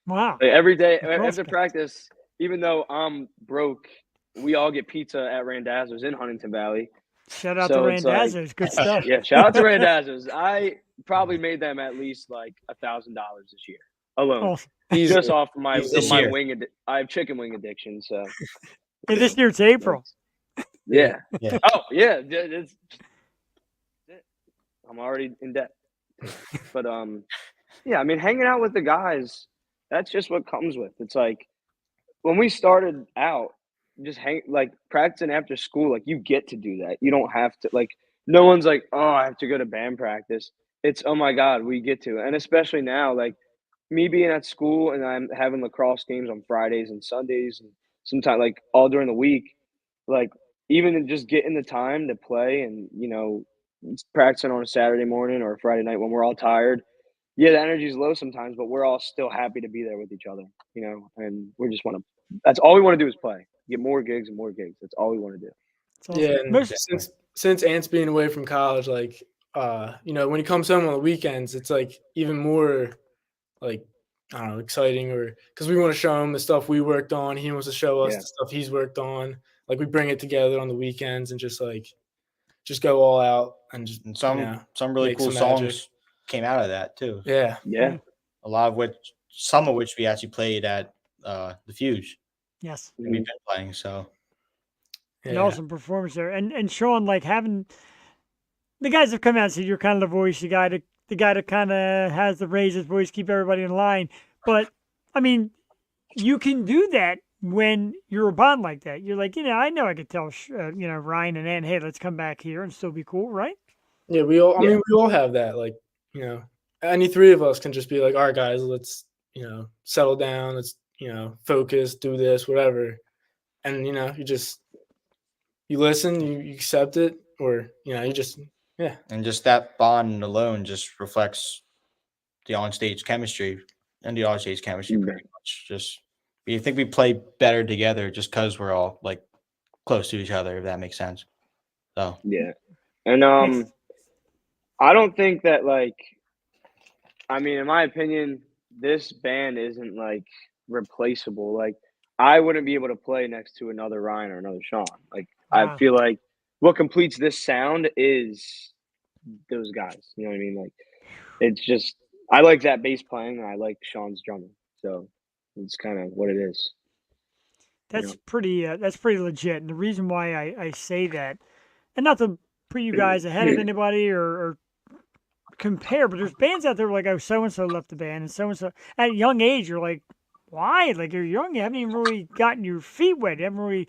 Wow. Like every day Lacrosse after guys. practice, even though I'm broke, we all get pizza at Randazzo's in Huntington Valley. Shout out So to it's like- Randazzo's. Good stuff. Yeah, shout out to Randazzo's. I probably made them at least like $1,000 this year alone. Awesome. Just off my This my year. wing. I have chicken wing addiction, so And this year it's April. yeah. Yeah. Oh yeah, I'm already in debt. But yeah, hanging out with the guys, that's just what comes with. It's like when we started out, just practicing after school, like you get to do that. You don't have to no one's like, oh, I have to go to band practice. It's oh my God, we get to. And especially now, like me being at school and I'm having lacrosse games on Fridays and Sundays and sometimes like all during the week, like even just getting the time to play and practicing on a Saturday morning or a Friday night when we're all tired. Yeah, the energy's low sometimes, but we're all still happy to be there with each other, and we just want to. That's all we want to do is play, get more gigs and more gigs. That's all we want to do. It's awesome. Yeah, and Most- since Ant's being away from college, like when he comes home on the weekends, it's like even more like I don't know, exciting or because we want to show him the stuff we worked on. He wants to show us Yeah. the stuff he's worked on. Like we bring it together on the weekends and just go all out and just And some really make cool some magic. songs came out of that too. yeah. Yeah, A lot of some of which we actually played at the Fuge. yes. And we've been playing. So An awesome performance there. And Sean, like having the guys have come out and said you're kind of the voice, the guy that kind of has the raise his voice, keep everybody in line. But you can do that when you're a bond like that. You're like, I know I could tell, Ryan and Ann, hey, let's come back here and still be cool, right? Yeah, we all. I mean, we all have that. Like, any three of us can just be like, "All right, guys, let's settle down. Let's focus, do this, whatever." And you listen, you accept it, or you just and just that bond alone just reflects the on-stage chemistry and the off-stage chemistry pretty much. Just you think we play better together just because we're all like close to each other, if that makes sense. So yeah, and I don't think that in my opinion, this band isn't like replaceable. Like I wouldn't be able to play next to another Ryan or another Sean. Like Wow. I feel like what completes this sound is those guys. You know what I mean? Like it's just I like that bass playing and I like Sean's drumming. So it's kind of what it is. That's pretty legit. And the reason why I say that, and not to put you guys ahead of anybody or compare, but there's bands out there like, oh, so-and-so left the band and so-and-so. At a young age, you're like, why? Like, you're young. You haven't even really gotten your feet wet. You haven't really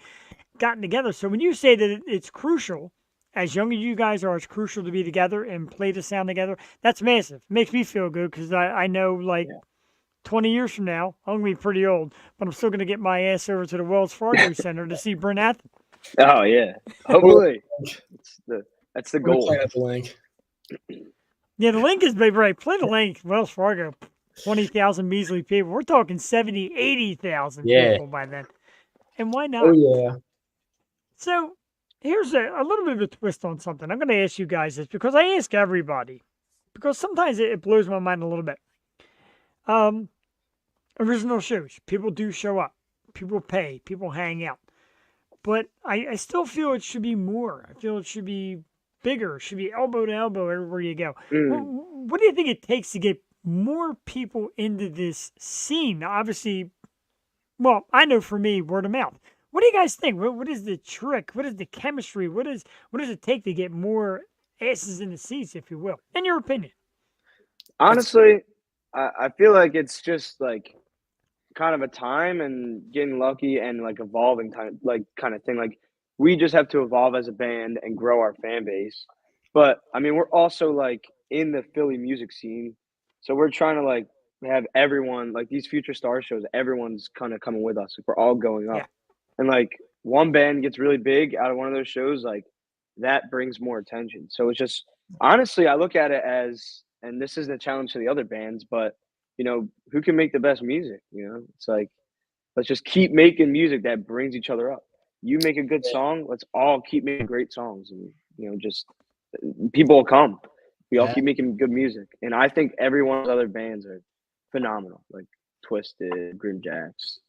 gotten together. So when you say that it's crucial, as young as you guys are, it's crucial to be together and play the sound together. That's massive. It makes me feel good because I know, 20 years from now, I'm going to be pretty old, but I'm still going to get my ass over to the Wells Fargo Center to see Bryn Athyn. Oh yeah, hopefully that's the we're goal. playing at the link. Yeah, the link is big, right? Play the link, Wells Fargo, 20,000 measly people. We're talking 70, 80,000 Yeah. people by then. And why not? Oh yeah. So here's a little bit of a twist on something. I'm going to ask you guys this because I ask everybody, because sometimes it blows my mind a little bit. Original shows, people do show up, people pay, people hang out. But I still feel it should be more. I feel it should be bigger, it should be elbow to elbow everywhere you go. What do you think it takes to get more people into this scene? Now, obviously, well, I know for me, word of mouth. What do you guys think? What is the trick? What is the chemistry? What does it take to get more asses in the seats, if you will? In your opinion. Honestly, I feel like it's just like kind of a time and getting lucky and like evolving time, like kind of thing. Like we just have to evolve as a band and grow our fan base. But I mean, we're also like in the Philly music scene, so we're trying to like have everyone like these future star shows. Everyone's kind of coming with us. Like, we're all going Yeah. up, and like one band gets really big out of one of those shows, like that brings more attention. So it's just honestly, I look at it as, and this isn't a challenge to the other bands, but who can make the best music? It's like, let's just keep making music that brings each other up. You make a good song, let's all keep making great songs, and just people will come. We all Yeah. keep making good music, and I think every one of those other bands are phenomenal, like Twisted, Grim Jacks.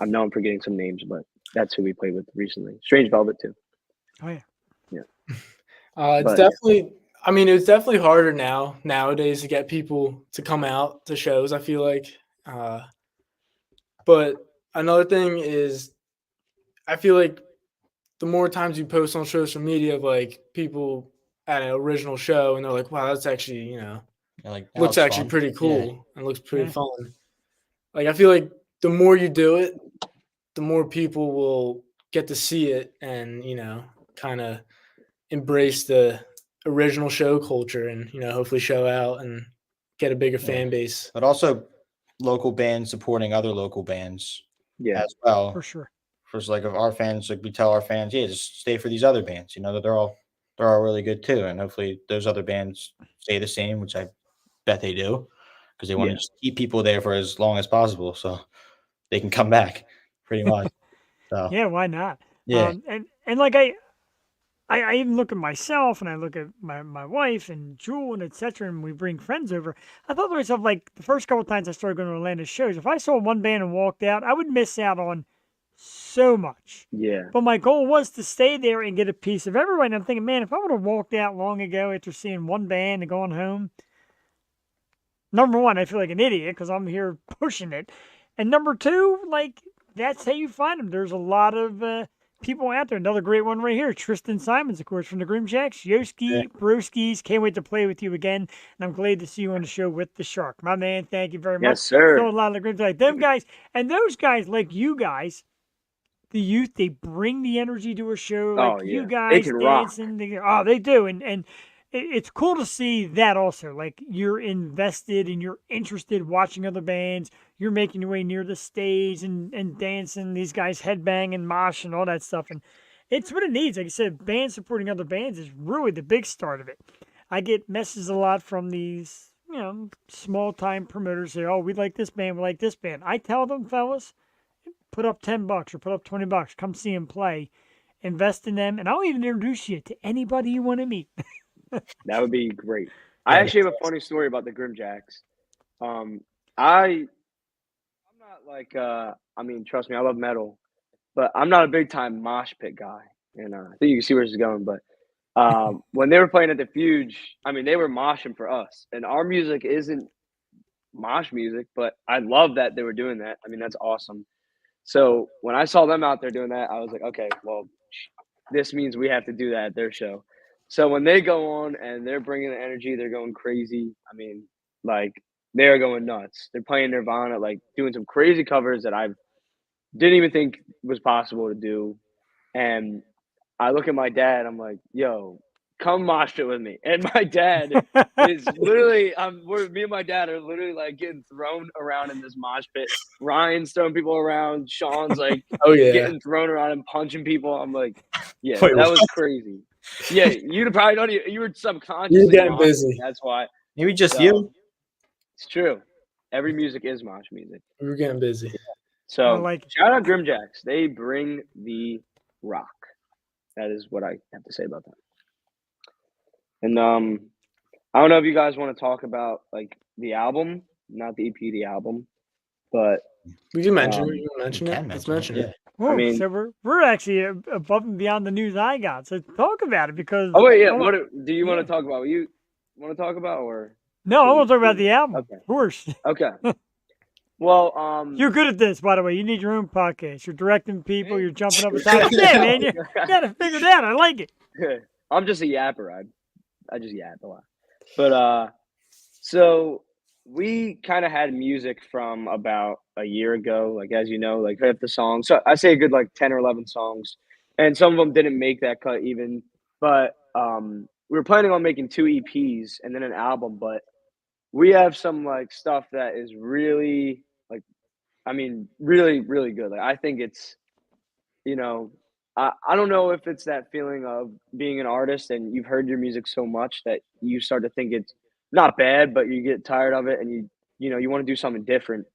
I know I'm forgetting some names, but that's who we played with recently. Strange Velvet too. Oh yeah. It's But- definitely. I mean, it's definitely harder nowadays to get people to come out to shows. I feel like, but another thing is, I feel like the more times you post on social media of like people at an original show, and they're like, "Wow, that's actually Yeah, like that looks was actually fun. pretty cool Yeah. and looks pretty Yeah. fun." Like I feel like the more you do it, the more people will get to see it and kind of embrace the original show culture and hopefully show out and get a bigger fan base. But also local bands supporting other local bands Yeah, as well. For sure. First, like of our fans, like we tell our fans, yeah, just stay for these other bands. That they're all really good too, and hopefully those other bands stay the same, which I bet they do, because they want to Yeah. just keep people there for as long as possible, so they can come back, pretty much. So Yeah, why not? yeah, And like I even look at myself and I look at my wife and Jewel and etc. and we bring friends over. I thought to myself, like the first couple times I started going to Orlando shows, if I saw one band and walked out, I would miss out on so much. yeah, But my goal was to stay there and get a piece of everybody. And I'm thinking, man, if I would have walked out long ago after seeing one band and going home, number one, I feel like an idiot because I'm here pushing it. And number two, like, that's how you find them. There's a lot of people out there. Another great one right here, Tristan Simons, of course, from the Grim Jacks. Yoski, Broskies, can't wait to play with you again. And I'm glad to see you on the show with the Shark. My man, thank you very much. yes, sir. So a lot of the Grim Jacks, them guys, and those guys, like you guys, the youth, they bring the energy to a show. Like Oh, you yeah. guys They can rock. dancing. They do. And it's cool to see that also. Like you're invested and you're interested watching other bands. You're making your way near the stage and dancing. These guys headbang and mosh and all that stuff. And it's what it needs. Like I said, bands supporting other bands is really the big start of it. I get messages a lot from these, small time promoters say, "Oh, we like this band, we like this band." I tell them, fellas, put up $10 or put up $20. Come see them play. Invest in them, and I'll even introduce you to anybody you want to meet. That would be great. I actually have a funny story about the Grim Jacks. I'm not like I mean, trust me, I love metal, but I'm not a big time mosh pit guy. And I think you can see where this is going. But when they were playing at the Fuge, I mean, they were moshing for us, and our music isn't mosh music, but I love that they were doing that. I mean, that's awesome. So when I saw them out there doing that, I was like, okay, well, this means we have to do that at their show. So when they go on and they're bringing the energy, they're going crazy. I mean, like they're going nuts. They're playing Nirvana, like doing some crazy covers that I didn't even think was possible to do. And I look at my dad, I'm like, yo, come mosh it with me. And my dad is literally, me and my dad are literally like getting thrown around in this mosh pit. Ryan's throwing people around. Sean's like Oh yeah, getting thrown around and punching people. I'm like, yeah, Wait, that what? was crazy. Yeah, you probably don't even, you were subconsciously You're getting moshing. busy. That's why. maybe just So, you. It's true. Every music is mosh music. we were getting busy. So I like it. shout out Grim Jacks. They bring the rock. That is what I have to say about that. And I don't know if you guys want to talk about like the album, not the EP, the album, but We can mention. Um, it. You can mention You it. can Let's mention mention it, it. Whoa, mean- so we're actually above and beyond the news I got. So talk about it because oh wait, yeah. I wa- What do you want yeah. to talk about? You want to talk about or No, I The want to talk about EP. the album. Okay. Of course. Okay. Well, You're good at this, by the way. You need your own podcast. You're directing people. You're jumping up and Yeah. down. Yeah, man. You got it figured out. I like it. I'm just a yapper. I just yap a lot. But so we kind of had music from about a year ago, like as you know, like half the songs. So I say a good like 10 or 11 songs, and some of them didn't make that cut even. But we were planning on making 2 EPs and then an album. But we have some like stuff that is really like, I mean, really, really good. Like I think it's, you know, I don't know if it's that feeling of being an artist and you've heard your music so much that you start to think it's not bad, but you get tired of it and you know, you want to do something different.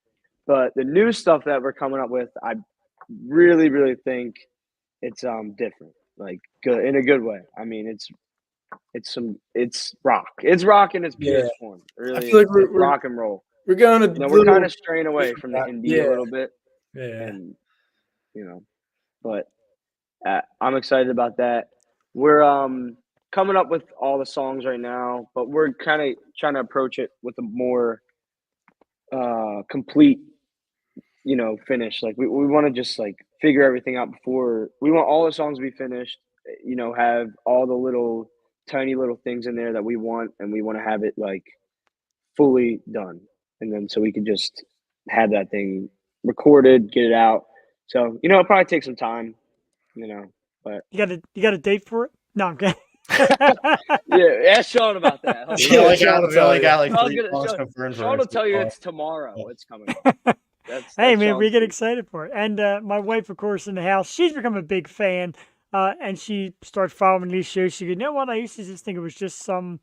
But the new stuff that we're coming up with, I really, really think it's different, like good in a good way. I mean, it's rock. It's rock in its Yeah. purest form. I Really, feel like it's rock and roll. we're going a You know, we're little kind of straying away from the indie Yeah. a little bit, yeah. and you know, but I'm excited about that. We're coming up with all the songs right now, but we're kind of trying to approach it with a more complete, you know, finish. Like we want to just like figure everything out before we want all the songs to be finished. You know, have all the little tiny little things in there that we want, and we want to have it like fully done, and then so we can just have that thing recorded, get it out. So you know, it'll probably take some time. You know, but You got a date for it? No, I'm kidding. yeah, ask Sean about that. Hold Yeah, on. Sean will we tell only you. got like Sean's 3 gonna- songs Sean- confirmed for Sean our will tell you studio. it's tomorrow. Yeah. It's coming up. That's Hey, man, we Sean's get secret. excited for it. And my wife, of course, in the house, she's become a big fan. And she starts following these shows. She goes, you know what? I used to just think it was just some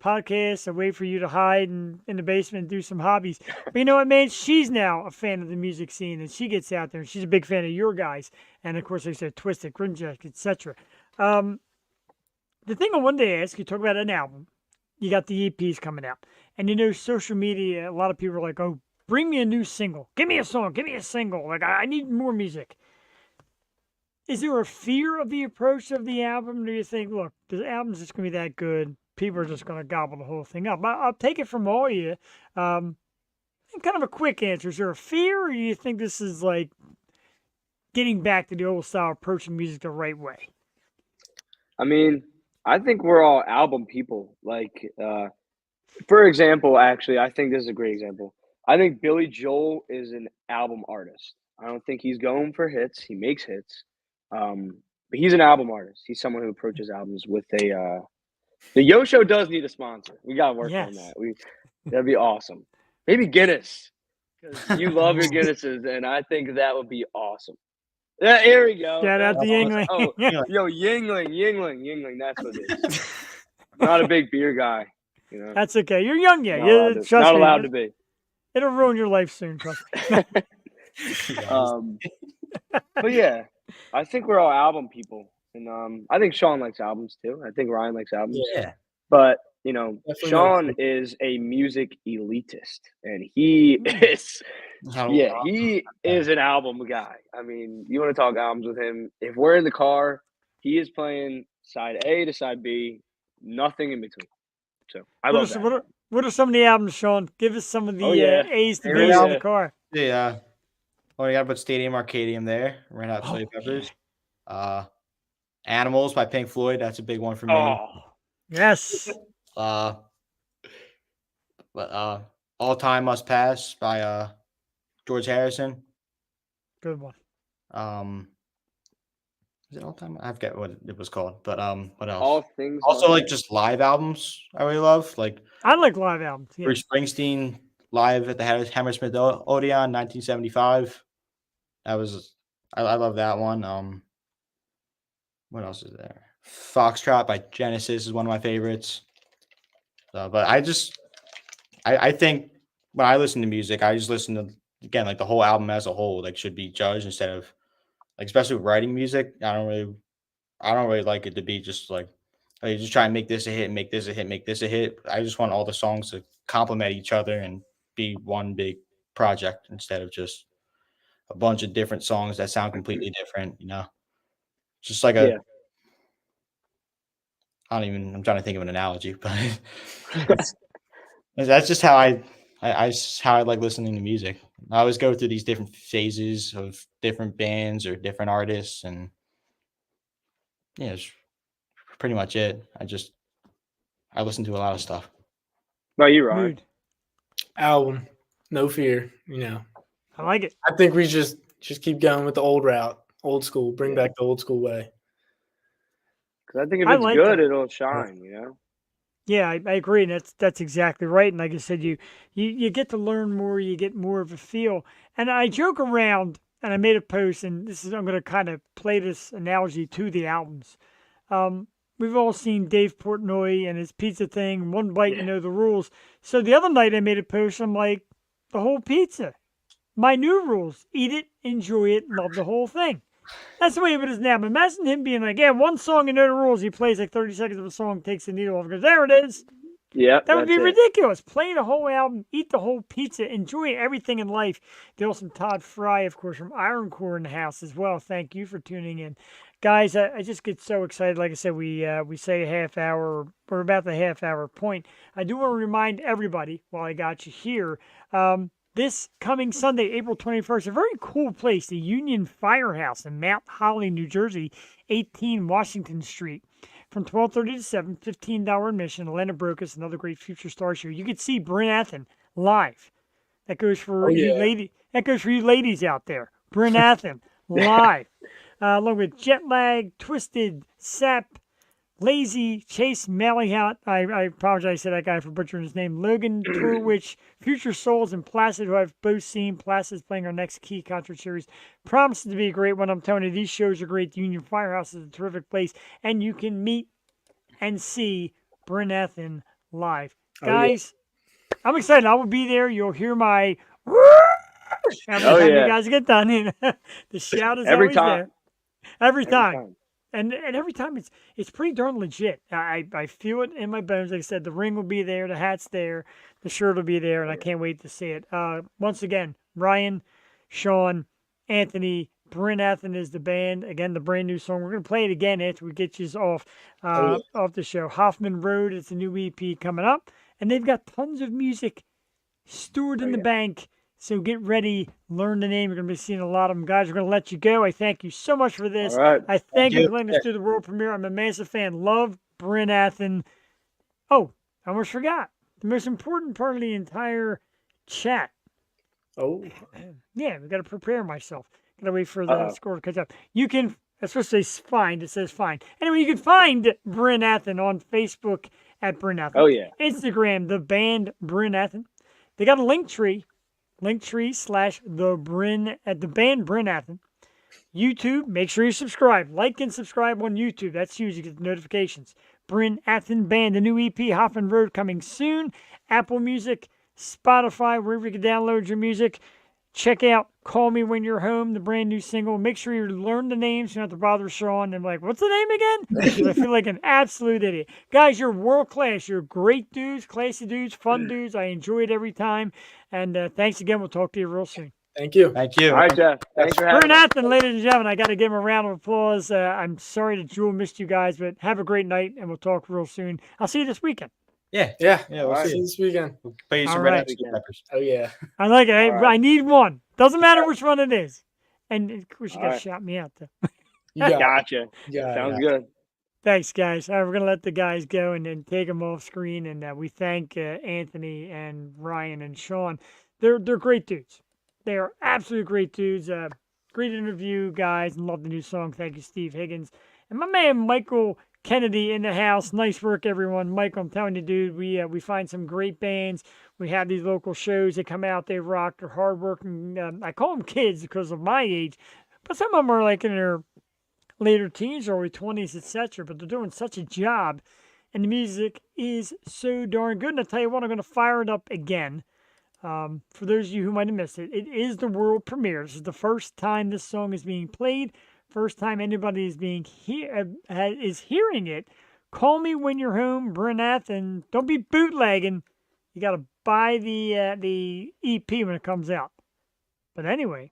podcast, a way for you to hide in the basement and do some hobbies. But you know what, man? She's now a fan of the music scene, and she gets out there, and she's a big fan of your guys. And, of course, like I said, Twisted, Grimjack, etc. The thing I wanted to ask, you talk about an album. You got the EPs coming out. And you know, social media, a lot of people are like, oh, bring me a new single. Give me a song. Give me a single. Like, I need more music. Is there a fear of the approach of the album? Do you think, look, the album's just going to be that good? People are just going to gobble the whole thing up. I'll take it from all of you. And kind of a quick answer. Is there a fear, or do you think this is like getting back to the old style, approaching music the right way? I mean, I think we're all album people. Like, for example, actually, I think this is a great example. I think Billy Joel is an album artist. I don't think he's going for hits. He makes hits, but he's an album artist. He's someone who approaches albums with a. The Yo Show does need a sponsor. We gotta work on Yes. that. That'd be awesome. Maybe Guinness, because you love your Guinnesses, and I think that would be awesome. Yeah, here we go. Shout out to Yingling. Oh, yo, Yingling. That's what it is. Not a big beer guy. You know, That's okay. You're young yet. not allowed, to, Trust not me. allowed to be. It'll ruin your life soon. Trust me. But yeah, I think we're all album people, and I think Sean likes albums too. I think Ryan likes albums. Yeah. But you know, Definitely Sean is a music elitist, and he is. Yeah, he is an album guy. I mean, you want to talk albums with him? If we're in the car, he is playing side A to side B, nothing in between. So I love that. What are some of the albums, Sean? Give us some of the Oh, yeah. A's to Favorite B's in album? the car. Yeah. Well, you got to put Stadium Arcadium there. Red Hot Chili Oh, Peppers. Animals by Pink Floyd. That's a big one for me. Oh, Yes. But All Time Must Pass by George Harrison. Good one. Is it All Time? I forget what it was called. But what else? all things. Also, must like pass. just live albums. I really love like I like live albums. Yeah. Bruce Springsteen live at the Hammersmith Odeon, 1975. That was I love that one. What else is there? Foxtrot by Genesis is one of my favorites. But I think when I listen to music, I just listen to again like the whole album as a whole, like should be judged instead of like especially with writing music. I don't really like it to be just like oh, you just try and make this a hit, make this a hit, make this a hit. I just want all the songs to complement each other and be one big project instead of just a bunch of different songs that sound completely different, you know. Just like a Yeah. I'm trying to think of an analogy, but That's just how how I like listening to music. I always go through these different phases of different bands or different artists, and yeah, it's pretty much it. I listen to a lot of stuff. About you, Ryan? Mood. Album, No Fear. You know, I like it. I think we just keep going with the old route, old school. Bring back the old school way. Because I think if I it's like good, that. it'll shine. You know. Yeah, I agree, and that's exactly right. And like I said, you get to learn more, you get more of a feel. And I joke around, and I made a post, and I'm going to kind of play this analogy to the albums. We've all seen Dave Portnoy and his pizza thing. One bite, you know the rules. So the other night I made a post. I'm like, the whole pizza. My new rules: eat it, enjoy it, love the whole thing. That's the way it is now. But imagine him being like, yeah, one song, you know the rules. He plays like 30 seconds of a song, takes the needle off, and goes, there it is. Yep. That would be that's it. ridiculous. Play the whole album, eat the whole pizza, enjoy everything in life. The awesome Todd Fry, of course, from Iron Core in the house as well. Thank you for tuning in. Guys, I just get so excited. Like I said, we say a half hour. We're about the half hour point. I do want to remind everybody, while I got you here, this coming Sunday, April 21st, a very cool place, the Union Firehouse in Mount Holly, New Jersey, 18 Washington Street. From 12:30 to 7, $15 admission. Atlanta Brocas, another great future star show. You could see Bryn Athyn live. That goes for you lady. That goes for you ladies out there. Bryn Athyn live, along with Jetlag, Twisted, Sap, Lazy, Chase Mallyhout. I apologize to that guy for butchering his name. Logan Turwich, Future Souls, and Placid, who I've both seen. Placid's playing our next key concert series. Promises to be a great one. I'm telling you, these shows are great. The Union Firehouse is a terrific place, and you can meet and see Bryn Athyn live. Guys, I'm excited. I will be there. You'll hear my every time you guys get done. The shout is Every always time. there. Every time. And every time it's pretty darn legit. I feel it in my bones. Like I said, the ring will be there, the hat's there, the shirt will be there, and I can't wait to see it. Once again, Ryan, Sean, Anthony, Bryn Athyn is the band. Again, the brand new song. We're gonna play it again after we get you off the show. Hoffman Road. It's a new EP coming up, and they've got tons of music stored in the bank. So get ready, learn the name. You're going to be seeing a lot of them. Guys, we're going to let you go. I thank you so much for this. All right. I thank you for letting us do the world premiere. I'm a massive fan. Love Bryn Athyn. Oh, I almost forgot. The most important part of the entire chat. Oh, Yeah, we got to prepare myself. Got to wait for the score to catch up. You can, that's supposed to say find. It says find. Anyway, you can find Bryn Athyn on Facebook at Bryn Athyn. Oh, yeah. Instagram, the band Bryn Athyn. They got a link tree. Linktree/the band Bryn Athyn. YouTube, make sure you subscribe. Like and subscribe on YouTube. That's huge. You get the notifications. Bryn Athyn Band, the new EP, Hoffman Road, coming soon. Apple Music, Spotify, wherever you can download your music. Check out Call Me When You're Home, the brand new single. Make sure you learn the names. You don't have to bother Sean. And like, what's the name again? Because I feel like an absolute idiot. Guys, you're world class. You're great dudes, classy dudes, fun dudes. I enjoy it every time. And thanks again. We'll talk to you real soon. thank you. Thank you. All right, Jeff. Thanks for having Bryn us. Athyn, ladies and gentlemen, I got to give him a round of applause. I'm sorry that Jewel missed you guys, but have a great night, and we'll talk real soon. I'll see you this weekend. Yeah. Yeah, We'll All see see. you this weekend. We'll play you All some right. Red Hot Chili Peppers. Oh yeah. I like it. All right. I need one. Doesn't matter which one it is. And of course, you got to All right. shout me out, though. You got it. Gotcha. You got it. Sounds good. Thanks, guys. All right, we're going to let the guys go and then take them off screen. And we thank Anthony and Ryan and Sean. They're great dudes. They are absolutely great dudes. Great interview, guys, and love the new song. Thank you, Steve Higgins. And my man, Michael Kennedy in the house. Nice work, everyone. Michael, I'm telling you, dude, we find some great bands. We have these local shows. They come out, they rock. They're hardworking. I call them kids because of my age, but some of them are like in their later teens, early 20s, etc. But they're doing such a job, and the music is so darn good. And I tell you what, I'm going to fire it up again. For those of you who might have missed it, it is the world premiere. This is the first time this song is being played. First time anybody is is hearing it. Call Me When You're Home, Bryn Athyn. Don't be bootlegging. You got to buy the EP when it comes out. But anyway,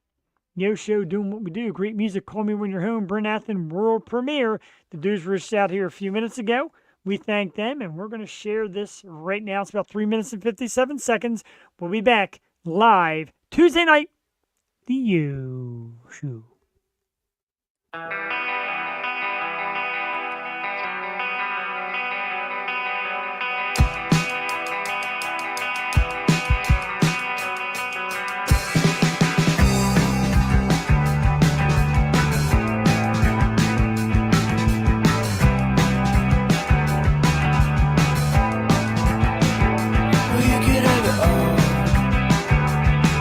Yo Show doing what we do. Great music. Call Me When You're Home, Bryn Athyn world premiere. The dudes were just out here a few minutes ago. We thank them, and we're going to share this right now. It's about 3 minutes and 57 seconds. We'll be back live Tuesday night. The U Show. Well, you could have it all,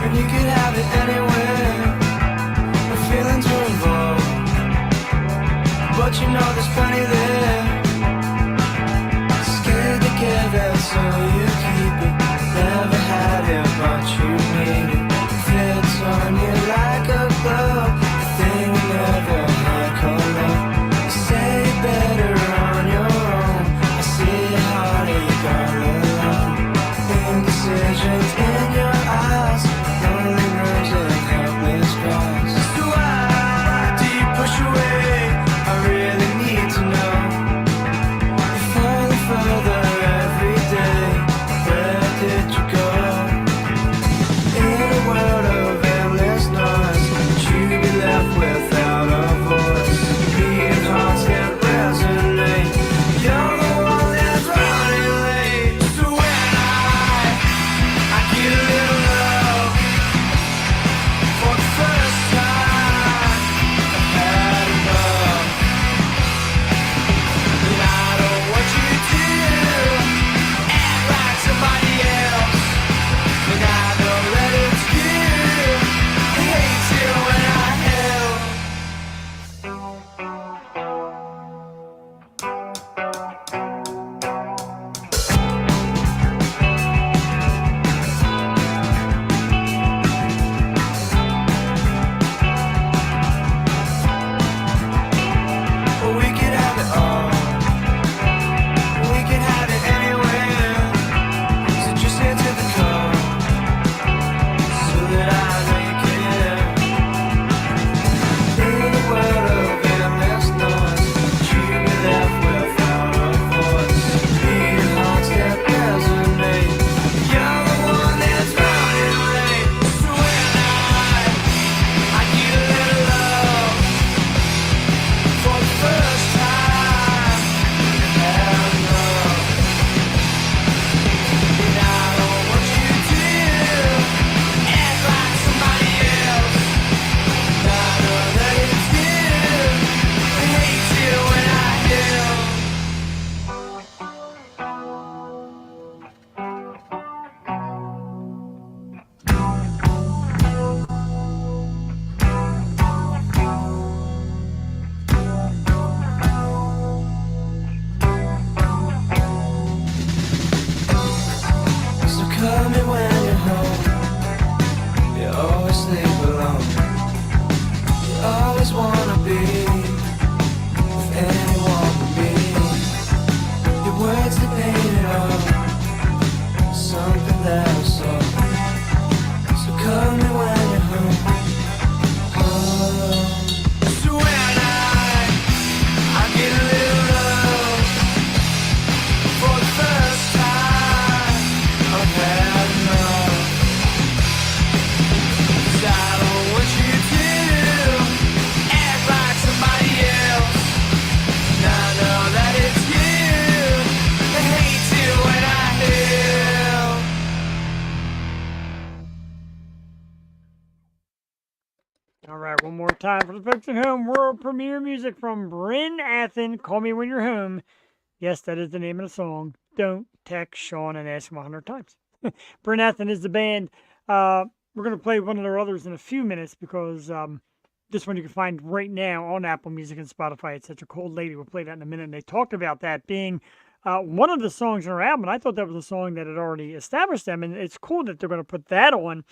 and you could have it anywhere. The feelings are involved, but you know there's plenty there. Scared to give it, so you keep it. Never had it, but you need it. Fits on you like a glove. The thing you never had color. You say you're better on your own. I see your heart, you got alone. Indecisions in your eyes, lonely rooms and helpless cries. So why do you push away? I really need to know. You're falling further every day. Where did you go? In a world of endless noise, would you be left without a voice? Beating hearts can't resonate. You're the one that's running late. So when I get a little love for the first time, I've had enough. And I don't want you to act like somebody else. And I know that it's you. I hate it when I help. Well, we could have it all. We could have it anywhere. So just answer the call, so that I know you care. In a world of endless noise, would you be left without a voice? Beating hearts that resonate. You're the one that's running late. So when I get a little love for the first time, I've had enough. And I don't want you to act like somebody else. And I know that it's you. I hate it when I help. So call me when you're home. You always sleep alone. You always wanna be with anyone but me. Your words they paint it all, something that I saw. So call me when you're home. Oh. So when I get a little love for the first time, I've had enough. 'Cause I don't want you to act like somebody else. And I know that it's you. I hate it when I help. All right, one more time for the folks at home. World premiere music from Bryn Athyn. Call Me When You're Home. Yes, that is the name of the song. Don't text Sean and ask him 100 times. Bryn Athyn is the band. We're going to play one of their others in a few minutes because this one you can find right now on Apple Music and Spotify. It's Such a Cold Lady. We'll play that in a minute. And they talked about that being one of the songs in their album. And I thought that was a song that had already established them. And it's cool that they're going to put that on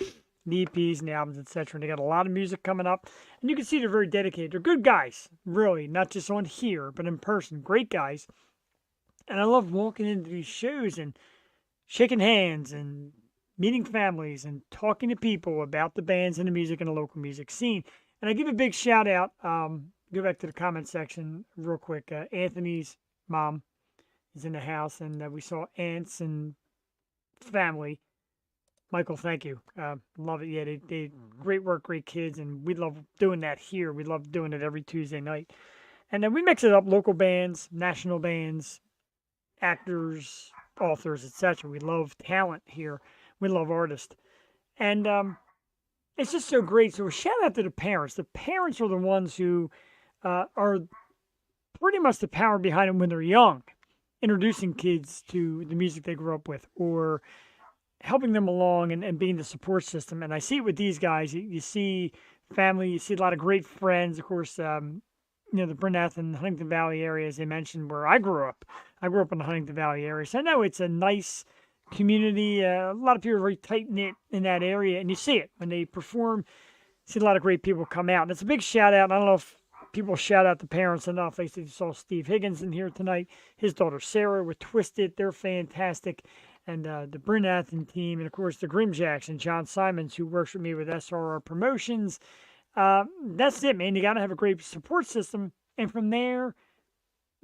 the EPs and the albums, etc. And they got a lot of music coming up. And you can see they're very dedicated. They're good guys, really, not just on here, but in person. Great guys. And I love walking into these shows and shaking hands and meeting families and talking to people about the bands and the music and the local music scene. And I give a big shout out, go back to the comment section real quick. Anthony's mom is in the house, and we saw aunts and family. Michael, thank you. Love it. Yeah, they great work, great kids, and we love doing that here. We love doing it every Tuesday night. And then we mix it up, local bands, national bands, actors, authors, etc. We love talent here. We love artists. And it's just so great. So a shout out to the parents. The parents are the ones who are pretty much the power behind them when they're young, introducing kids to the music they grew up with, or helping them along and being the support system. And I see it with these guys. You see family, you see a lot of great friends. Of course, the Bryn Athyn, Huntington Valley area, as they mentioned, where I grew up. I grew up in the Huntington Valley area. So I know it's a nice community. A lot of people are very tight knit in that area. And you see it when they perform. See a lot of great people come out. And it's a big shout out. I don't know if people shout out the parents enough. Like you saw Steve Higgins in here tonight. His daughter Sarah with Twisted. They're fantastic. And the Bryn Athyn team. And, of course, the Grimjacks and John Simons, who works with me with SRR Promotions. That's it, man. You got to have a great support system. And from there,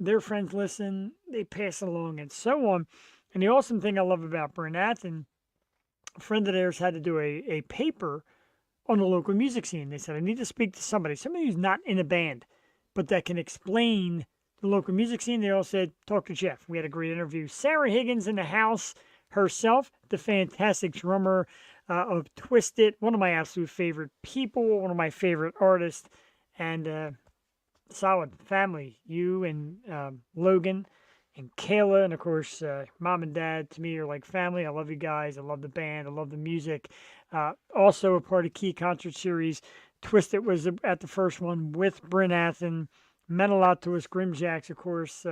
their friends listen. They pass it along and so on. And the awesome thing I love about Bryn Athyn, a friend of theirs had to do a paper on the local music scene. They said, I need to speak to somebody who's not in a band, but that can explain the local music scene. They all said, talk to Jeff. We had a great interview. Sarah Higgins in the house herself, the fantastic drummer of Twisted, one of my absolute favorite people, one of my favorite artists, and solid family. You and Logan and Kayla, and of course, mom and dad to me are like family. I love you guys. I love the band. I love the music. Also a part of Key Concert Series. Twisted was at the first one with Bryn Athyn. Meant a lot to us. Grimjacks, of course.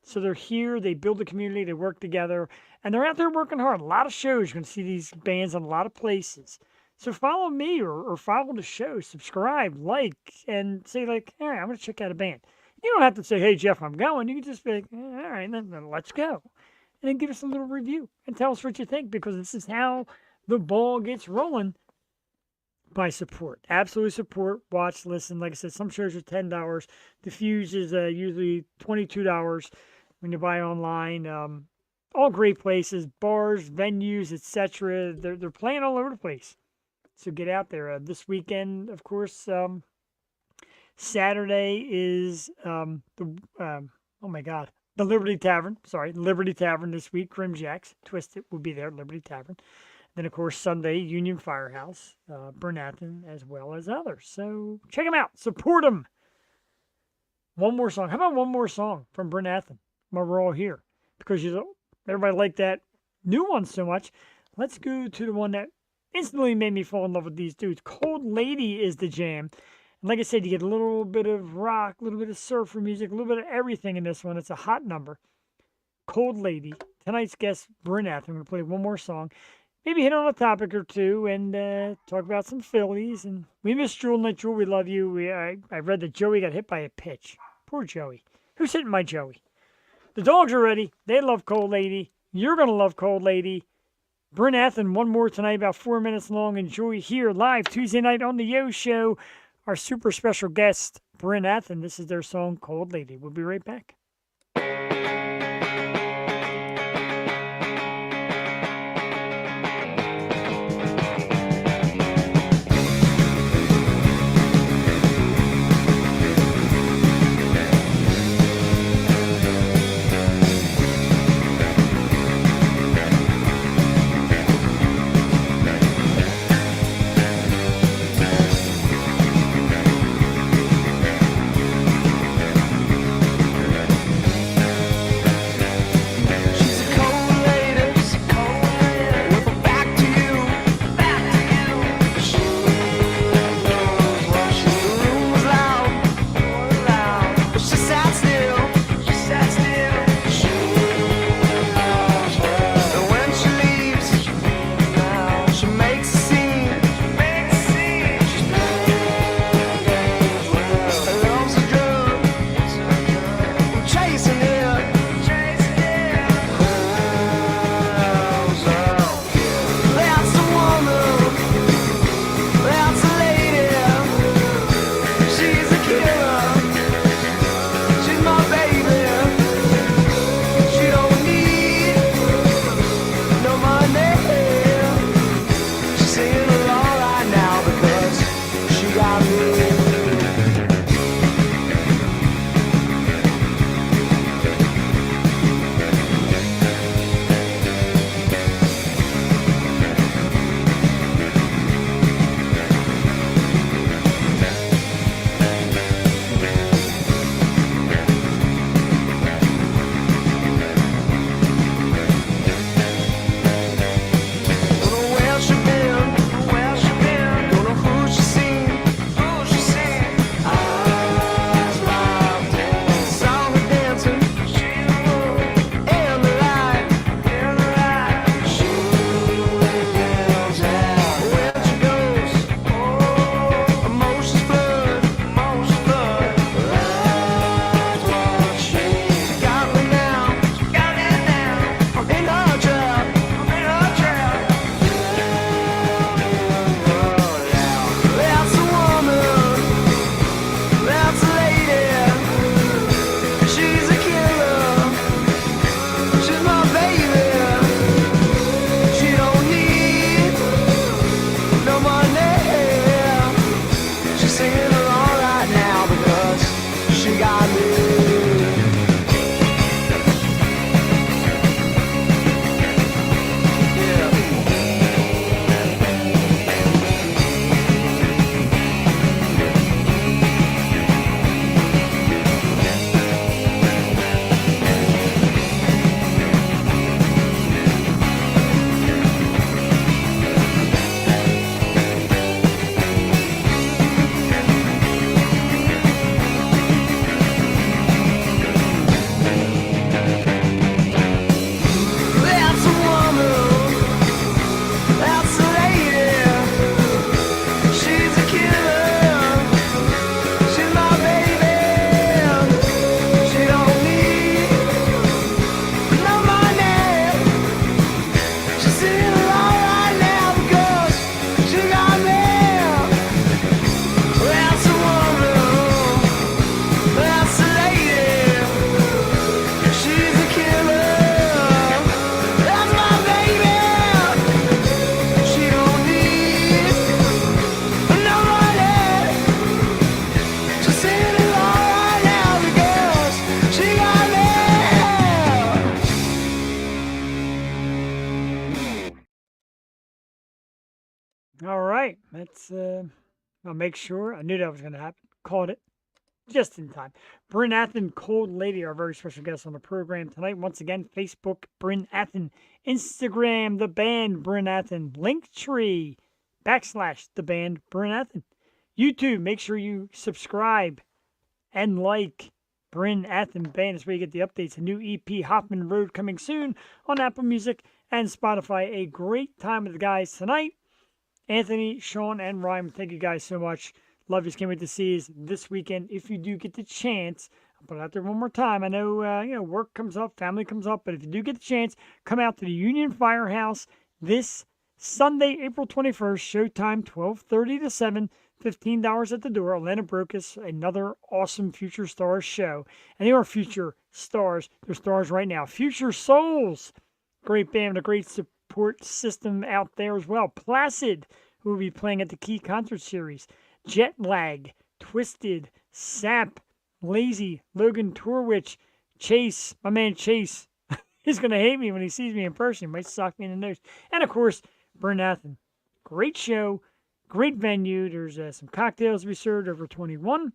So they're here. They build a community. They work together. And they're out there working hard. A lot of shows. You're going to see these bands in a lot of places. So follow me or follow the show. Subscribe, like, and say like, all right, I'm going to check out a band. You don't have to say, hey, Jeff, I'm going. You can just be like, all right, then let's go. And then give us a little review and tell us what you think, because this is how the ball gets rolling, by support. Absolute support. Watch, listen. Like I said, some shows are $10. The Fuse is usually $22 when you buy online. All great places, bars, venues, etc. They're playing all over the place. So get out there. This weekend, of course, Saturday is the Liberty Tavern. Sorry, Liberty Tavern this week. Grimjacks, Twisted will be there at Liberty Tavern. Then, of course, Sunday, Union Firehouse, Bryn Athyn, as well as others. So check them out. Support them. One more song. How about one more song from Bryn Athyn while we're all here? Because everybody liked that new one so much. Let's go to the one that instantly made me fall in love with these dudes. Cold Lady is the jam. And like I said, you get a little bit of rock, a little bit of surfer music, a little bit of everything in this one. It's a hot number. Cold Lady. Tonight's guest, Bryn Athyn. I'm going to play one more song. Maybe hit on a topic or two and talk about some Phillies. And we miss Jewel Night. Jewel, we love you. I read that Joey got hit by a pitch. Poor Joey. Who's hitting my Joey? The dogs are ready. They love Cold Lady. You're going to love Cold Lady. Bryn Athyn, one more tonight, about 4 minutes long. Enjoy here live Tuesday night on the Yo Show. Our super special guest, Bryn Athyn. This is their song, Cold Lady. We'll be right back. right. I'll make sure. I knew that was going to happen. Called it just in time. Bryn Athyn, Cold Lady, our very special guest on the program tonight. Once again, Facebook, Bryn Athyn. Instagram, the band, Bryn Athyn. Linktree, / the band, Bryn Athyn. YouTube, make sure you subscribe and like Bryn Athyn Band. That's where you get the updates. A new EP, Hoffman Road, coming soon on Apple Music and Spotify. A great time with the guys tonight. Anthony, Sean, and Ryan, thank you guys so much. Love you. Can't wait to see you this weekend. If you do get the chance, I'll put it out there one more time. I know, work comes up, family comes up, but if you do get the chance, come out to the Union Firehouse this Sunday, April 21st. Showtime 12:30 to 7. $15 at the door. Atlanta Brocus, another awesome Future Stars show. And they are future stars. They're stars right now. Future Souls, great band, a great support system out there as well. Placid, who will be playing at the Key Concert Series. Jet Lag, Twisted, Sap, Lazy, Logan Torwich, Chase, my man Chase. He's going to hate me when he sees me in person. He might sock me in the nose. And, of course, Bryn Athyn. Great show. Great venue. There's some cocktails to be served over 21.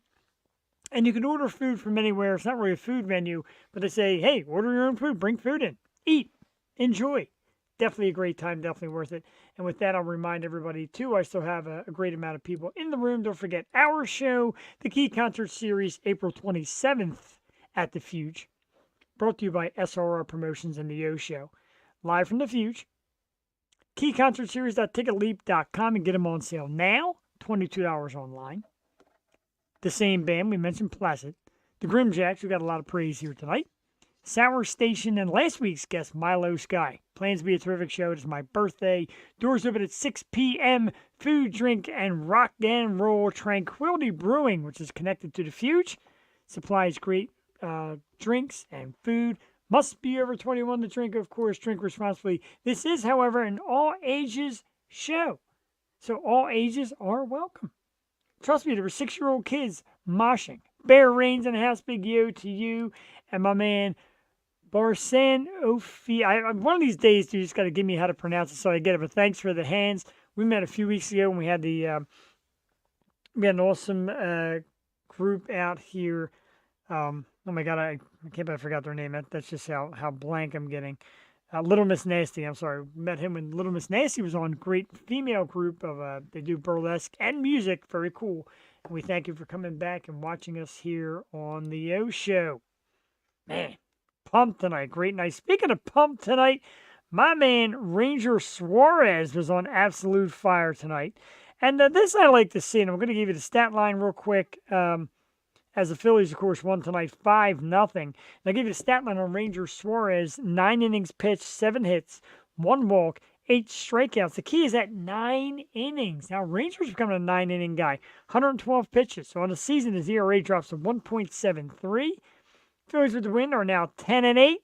And you can order food from anywhere. It's not really a food venue, but they say, hey, order your own food. Bring food in. Eat. Enjoy. Definitely a great time. Definitely worth it. And with that, I'll remind everybody, too, I still have a great amount of people in the room. Don't forget our show, the Key Concert Series, April 27th at the Fuge. Brought to you by SRR Promotions and the Yo Show. Live from the Fuge. KeyConcertSeries.ticketleap.com and get them on sale now. $22 online. The same band we mentioned, Placid. The Grimjacks, we got a lot of praise here tonight. Sour Station and last week's guest, Milo Sky. Plans to be a terrific show. It is my birthday. Doors open at 6 p.m. Food, drink, and rock and roll. Tranquility Brewing, which is connected to the Fuge, supplies great drinks and food. Must be over 21 to drink, of course. Drink responsibly. This is, however, an all-ages show. So all ages are welcome. Trust me, there were 6-year-old kids moshing. Bear Reigns in the house, big yo to you. And my man, Barsan Ofi. One of these days, you just got to give me how to pronounce it so I get it. But thanks for the hands. We met a few weeks ago when we had we had an awesome group out here. Oh my God, I can't believe I forgot their name. That's just how blank I'm getting. Little Miss Nasty, I'm sorry. Met him when Little Miss Nasty was on. Great female group of they do burlesque and music. Very cool. And we thank you for coming back and watching us here on the O Show. Man, pumped tonight. Great night. Speaking of pumped tonight, my man Ranger Suarez was on absolute fire tonight. And this I like to see, and I'm going to give you the stat line real quick. As the Phillies, of course, won tonight 5-0. And I'll give you the stat line on Ranger Suarez. 9 innings pitched, 7 hits, 1 walk, 8 strikeouts. The key is at 9 innings. Now, Ranger's becoming a 9-inning guy. 112 pitches. So on the season, his ERA drops to 1.73. Phillies with the win are now 10-8.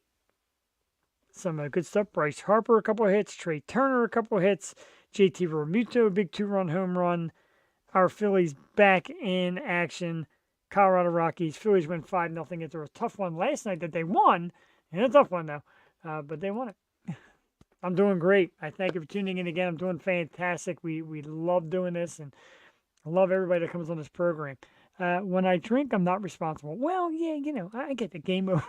Some good stuff. Bryce Harper, a couple of hits. Trey Turner, a couple of hits. JT Realmuto, a big 2-run home run. Our Phillies back in action. Colorado Rockies. Phillies win 5-0 after a tough one last night that they won. And a tough one, though. But they won it. I'm doing great. I thank you for tuning in again. I'm doing fantastic. We love doing this, and I love everybody that comes on this program. When I drink, I'm not responsible. Well, yeah, I get the game over.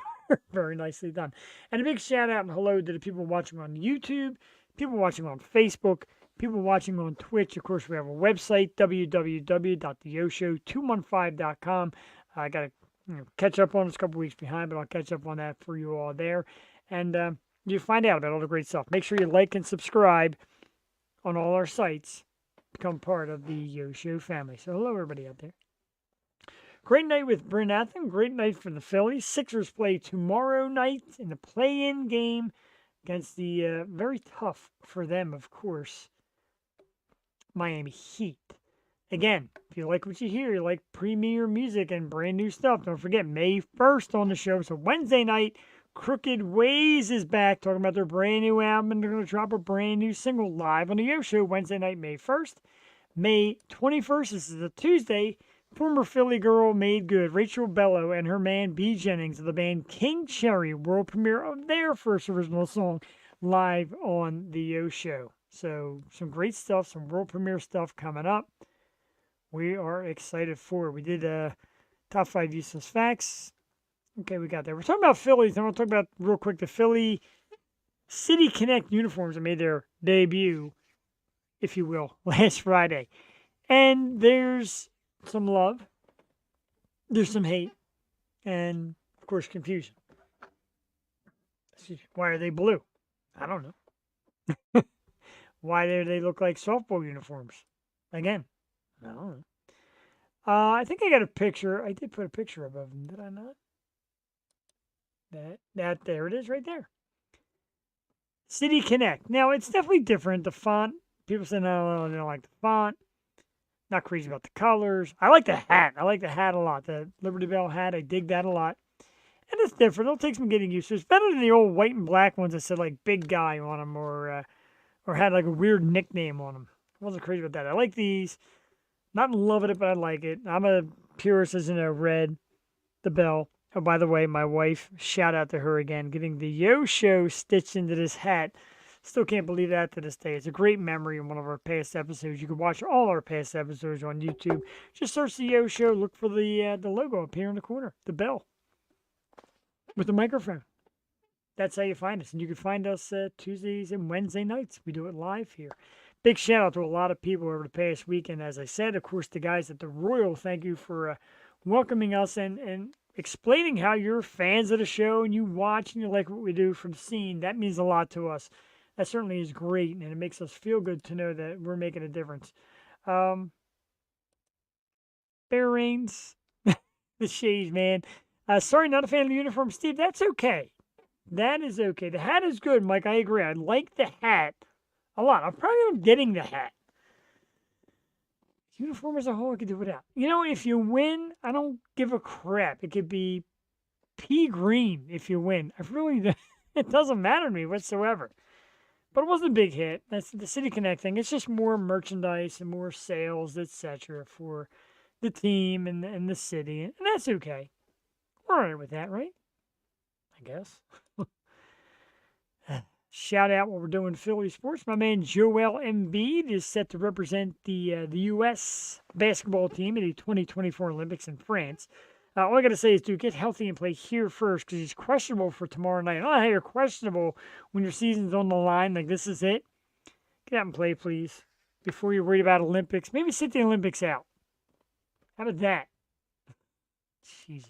Very nicely done. And a big shout out and hello to the people watching on YouTube, people watching on Facebook, people watching on Twitch. Of course, we have a website, www.theyoshow215.com. I got to catch up on this, a couple weeks behind, but I'll catch up on that for you all there. And you find out about all the great stuff. Make sure you like and subscribe on all our sites. Become part of the Yo Show family. So hello, everybody out there. Great night with Bryn Athyn. Great night for the Phillies. Sixers play tomorrow night in the play-in game against the very tough for them, of course, Miami Heat. Again, if you like what you hear, you like premier music and brand new stuff, don't forget May 1st on the show. So Wednesday night, Crooked Ways is back talking about their brand new album, and they're going to drop a brand new single live on the Yo Show Wednesday night, May 1st. May 21st, this is a Tuesday, former Philly girl made good, Rachel Bello and her man B. Jennings of the band King Cherry, world premiere of their first original song live on the Yo Show. So some great stuff, some world premiere stuff coming up. We are excited for it. We did top 5 useless facts. Okay, we got that. We're talking about Phillies. I'm going to talk about real quick the Philly City Connect uniforms that made their debut, if you will, last Friday. And there's some love, there's some hate, and of course confusion. Why are they blue? I don't know. Why do they look like softball uniforms? Again, I don't know. I think I got a picture. I did put a picture above them, did I not? There it is right there. City Connect. Now, it's definitely different. The font, people say, no, they don't like the font. Not crazy about the colors. I like the hat. I like the hat a lot. The Liberty Bell hat, I dig that a lot. And it's different. It'll take some getting used to. It's better than the old white and black ones that said like big guy on them or had like a weird nickname on them. I wasn't crazy about that. I like these. Not in love with it, but I like it. I'm a purist as in a red, the bell. Oh, by the way, my wife, shout out to her again, getting the Yo Show stitched into this hat. Still can't believe that to this day. It's a great memory in one of our past episodes. You can watch all our past episodes on YouTube. Just search the Yo Show, look for the logo up here in the corner, the bell with the microphone. That's how you find us. And you can find us Tuesdays and Wednesday nights. We do it live here. Big shout out to a lot of people over the past weekend. As I said, of course, the guys at the Royal, thank you for welcoming us and explaining how you're fans of the show and you watch and you like what we do from the scene. That means a lot to us. That certainly is great, and it makes us feel good to know that we're making a difference. Bear Reigns, the shades, man. Sorry, not a fan of the uniform, Steve. That's okay. That is okay. The hat is good, Mike. I agree. I like the hat a lot. I'm probably not getting the hat. Uniform as a whole, I could do without. You know, if you win, I don't give a crap. It could be pea green if you win. It doesn't matter to me whatsoever. But it wasn't a big hit. That's the City Connect thing. It's just more merchandise and more sales, etc., for the team and the city, and that's okay. We're all right with that, right? I guess. Shout out what we're doing in Philly sports. My man Joel Embiid is set to represent the U.S. basketball team at the 2024 Olympics in France. All I got to say is, dude, get healthy and play here first because he's questionable for tomorrow night. I don't know how you're questionable when your season's on the line. Like, this is it. Get out and play, please, before you're worried about Olympics. Maybe sit the Olympics out. How about that? Jesus.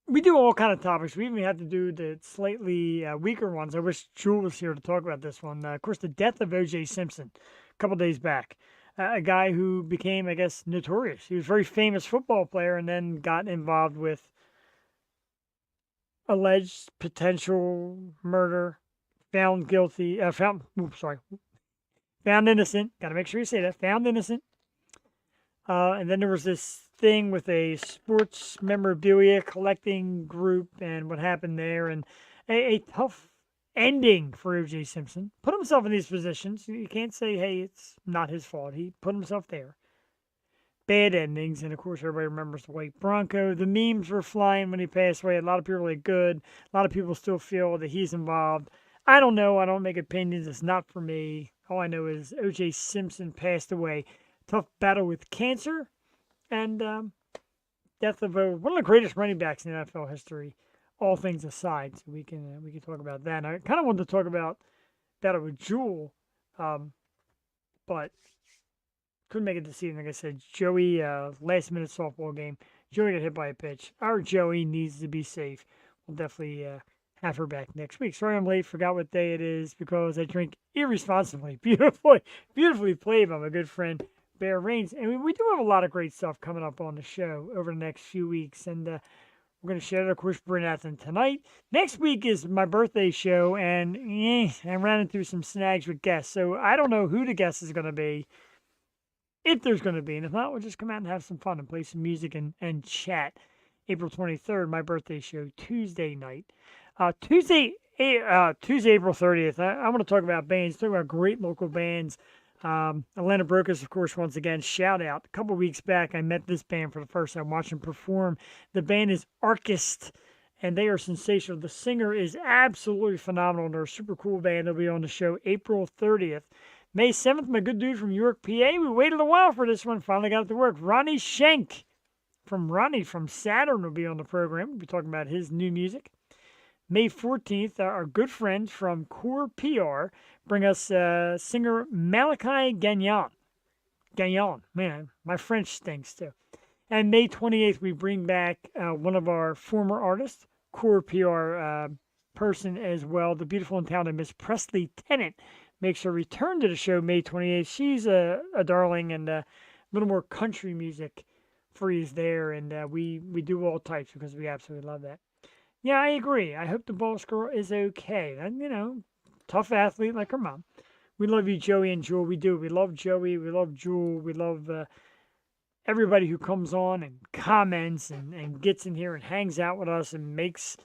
We do all kind of topics. We even had to do the slightly weaker ones. I wish Jewel was here to talk about this one. Of course, the death of O.J. Simpson a couple days back. A guy who became, I guess, notorious. He was a very famous football player and then got involved with alleged potential murder, found guilty, found innocent. Got to make sure you say that. Found innocent. And then there was this thing with a sports memorabilia collecting group and what happened there, and a tough ending for O.J. Simpson. Put himself in these positions. You can't say, hey, it's not his fault. He put himself there. Bad endings, and of course everybody remembers the white Bronco. The memes were flying when he passed away. A lot of people were like, good. A lot of people still feel that he's involved. I don't know. I don't make opinions. It's not for me. All I know is O.J. Simpson passed away. Tough battle with cancer and death of one of the greatest running backs in NFL history. All things aside, so we can talk about that. And I kind of wanted to talk about battle with Jewel, but couldn't make it this evening. Like I said, Joey, last minute softball game. Joey got hit by a pitch. Our Joey needs to be safe. We'll definitely have her back next week. Sorry I'm late. Forgot what day it is because I drink irresponsibly. Beautifully played by my good friend Bear Reigns. And we do have a lot of great stuff coming up on the show over the next few weeks. And we're going to share it, of course, Bryn Athyn tonight. Next week is my birthday show, and I'm running through some snags with guests. So I don't know who the guest is going to be, if there's going to be. And if not, we'll just come out and have some fun and play some music and chat. April 23rd, my birthday show, Tuesday night. Tuesday, April 30th, I want to talk about bands, talk about great local bands. Atlanta Brokers, of course, once again, shout out. A couple weeks back, I met this band for the first time, watched them perform. The band is Archist, and they are sensational. The singer is absolutely phenomenal. They're a super cool band. They'll be on the show April 30th. May 7th, my good dude from York, PA. We waited a while for this one. Finally got it to work. Ronnie Schenk from Saturn will be on the program. We'll be talking about his new music. May 14th, our good friends from Core PR bring us singer Malachi Gagnon. Gagnon, man, my French stinks too. And May 28th, we bring back one of our former artists, Core PR person as well, the beautiful and talented Miss Presley Tennant makes her return to the show May 28th. She's a darling, and a little more country music freeze there, and we do all types because we absolutely love that. Yeah, I agree. I hope the boss girl is okay. And, tough athlete like her mom. We love you, Joey and Jewel. We do. We love Joey. We love Jewel. We love everybody who comes on and comments and gets in here and hangs out with us and makes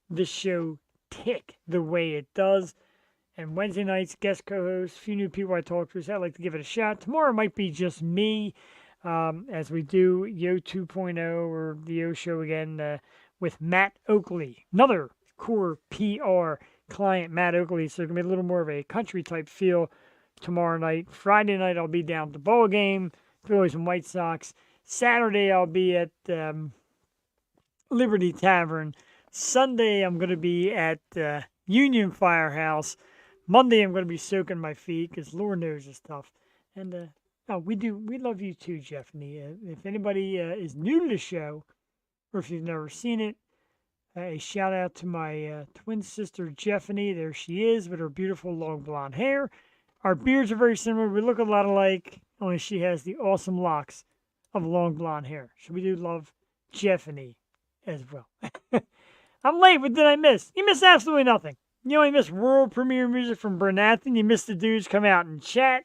this show tick the way it does. And Wednesday nights, guest co-hosts, a few new people I talk to, so I'd like to give it a shot. Tomorrow might be just me as we do Yo 2.0 or the Yo Show again with Matt Oakley, another Core PR client, Matt Oakley. So it's going to be a little more of a country type feel tomorrow night. Friday night, I'll be down at the ball game, Phillies and White Sox. Saturday, I'll be at Liberty Tavern. Sunday, I'm going to be at Union Firehouse. Monday, I'm going to be soaking my feet because Lord knows it's tough. And we love you too, Jeffney. If anybody is new to the show, or if you've never seen it, a shout out to my twin sister, Jeffney. There she is with her beautiful long blonde hair. Our beards are very similar. We look a lot alike, only she has the awesome locks of long blonde hair. So we do love Jeffney as well. I'm late. What did I miss? You missed absolutely nothing. You only missed world premiere music from Bryn Athyn. You missed the dudes come out and chat.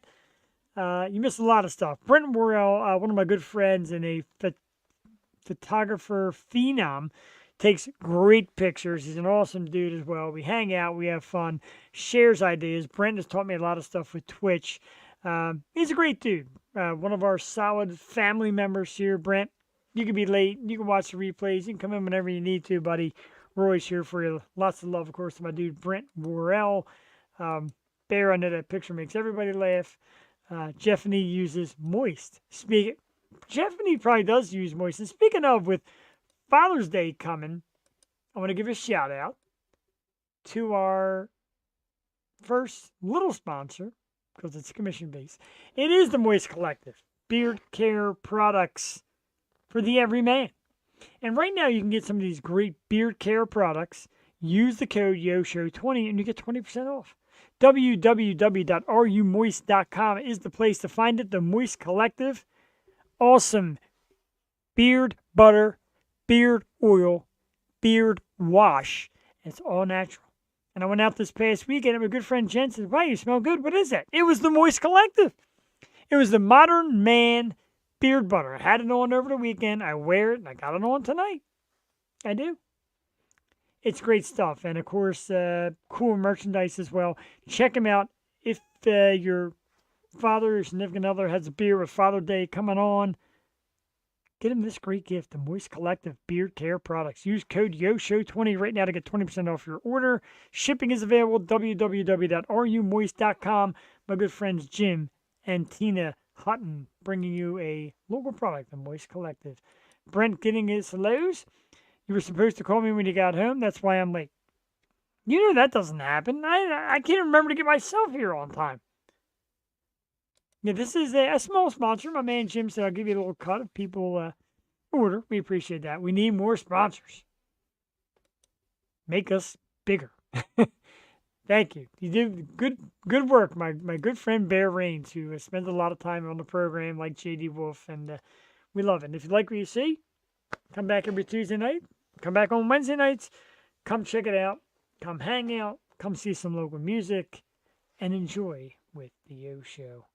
You missed a lot of stuff. Brent Worrell, one of my good friends and a photographer phenom, takes great pictures. He's an awesome dude as well. We hang out. We have fun. Shares ideas. Brent has taught me a lot of stuff with Twitch. He's a great dude. One of our solid family members here. Brent, you can be late. You can watch the replays. You can come in whenever you need to, buddy. We're always here for you. Lots of love, of course, to my dude, Brent Worrell. Bear, I know that picture makes everybody laugh. Jeffney uses moist. Jeffney probably does use moist. And speaking of, with Father's Day coming, I want to give a shout out to our first little sponsor, because it's commission based. It is the Moist Collective. Beard care products for the everyman. And right now you can get some of these great beard care products. Use the code YOSHOW20 and you get 20% off. www.rumoist.com is the place to find it. The Moist Collective. Awesome beard butter, beard oil, beard wash. It's all natural. And I went out this past weekend and my good friend Jen said, wow, you smell good. What is that? It was the Moist Collective. It was the Modern Man beard butter. I had it on over the weekend. I wear it and I got it on tonight. I do. It's great stuff. And of course, cool merchandise as well. Check them out. If your father or significant other has a beard with Father's Day coming on, get him this great gift, the Moist Collective Beard Care Products. Use code YOSHOW20 right now to get 20% off your order. Shipping is available at www.rumoist.com. My good friends Jim and Tina Hutton bringing you a local product, the Moist Collective. Brent getting his hellos. You were supposed to call me when you got home. That's why I'm late. You know that doesn't happen. I can't remember to get myself here on time. Yeah, this is a small sponsor. My man Jim said I'll give you a little cut if people order. We appreciate that. We need more sponsors. Make us bigger. Thank you. You do good work. My good friend Bear Rains, who spends a lot of time on the program, like JD Wolf, and we love it. And if you like what you see, come back every Tuesday night. Come back on Wednesday nights. Come check it out. Come hang out. Come see some local music, and enjoy with the Yo Show.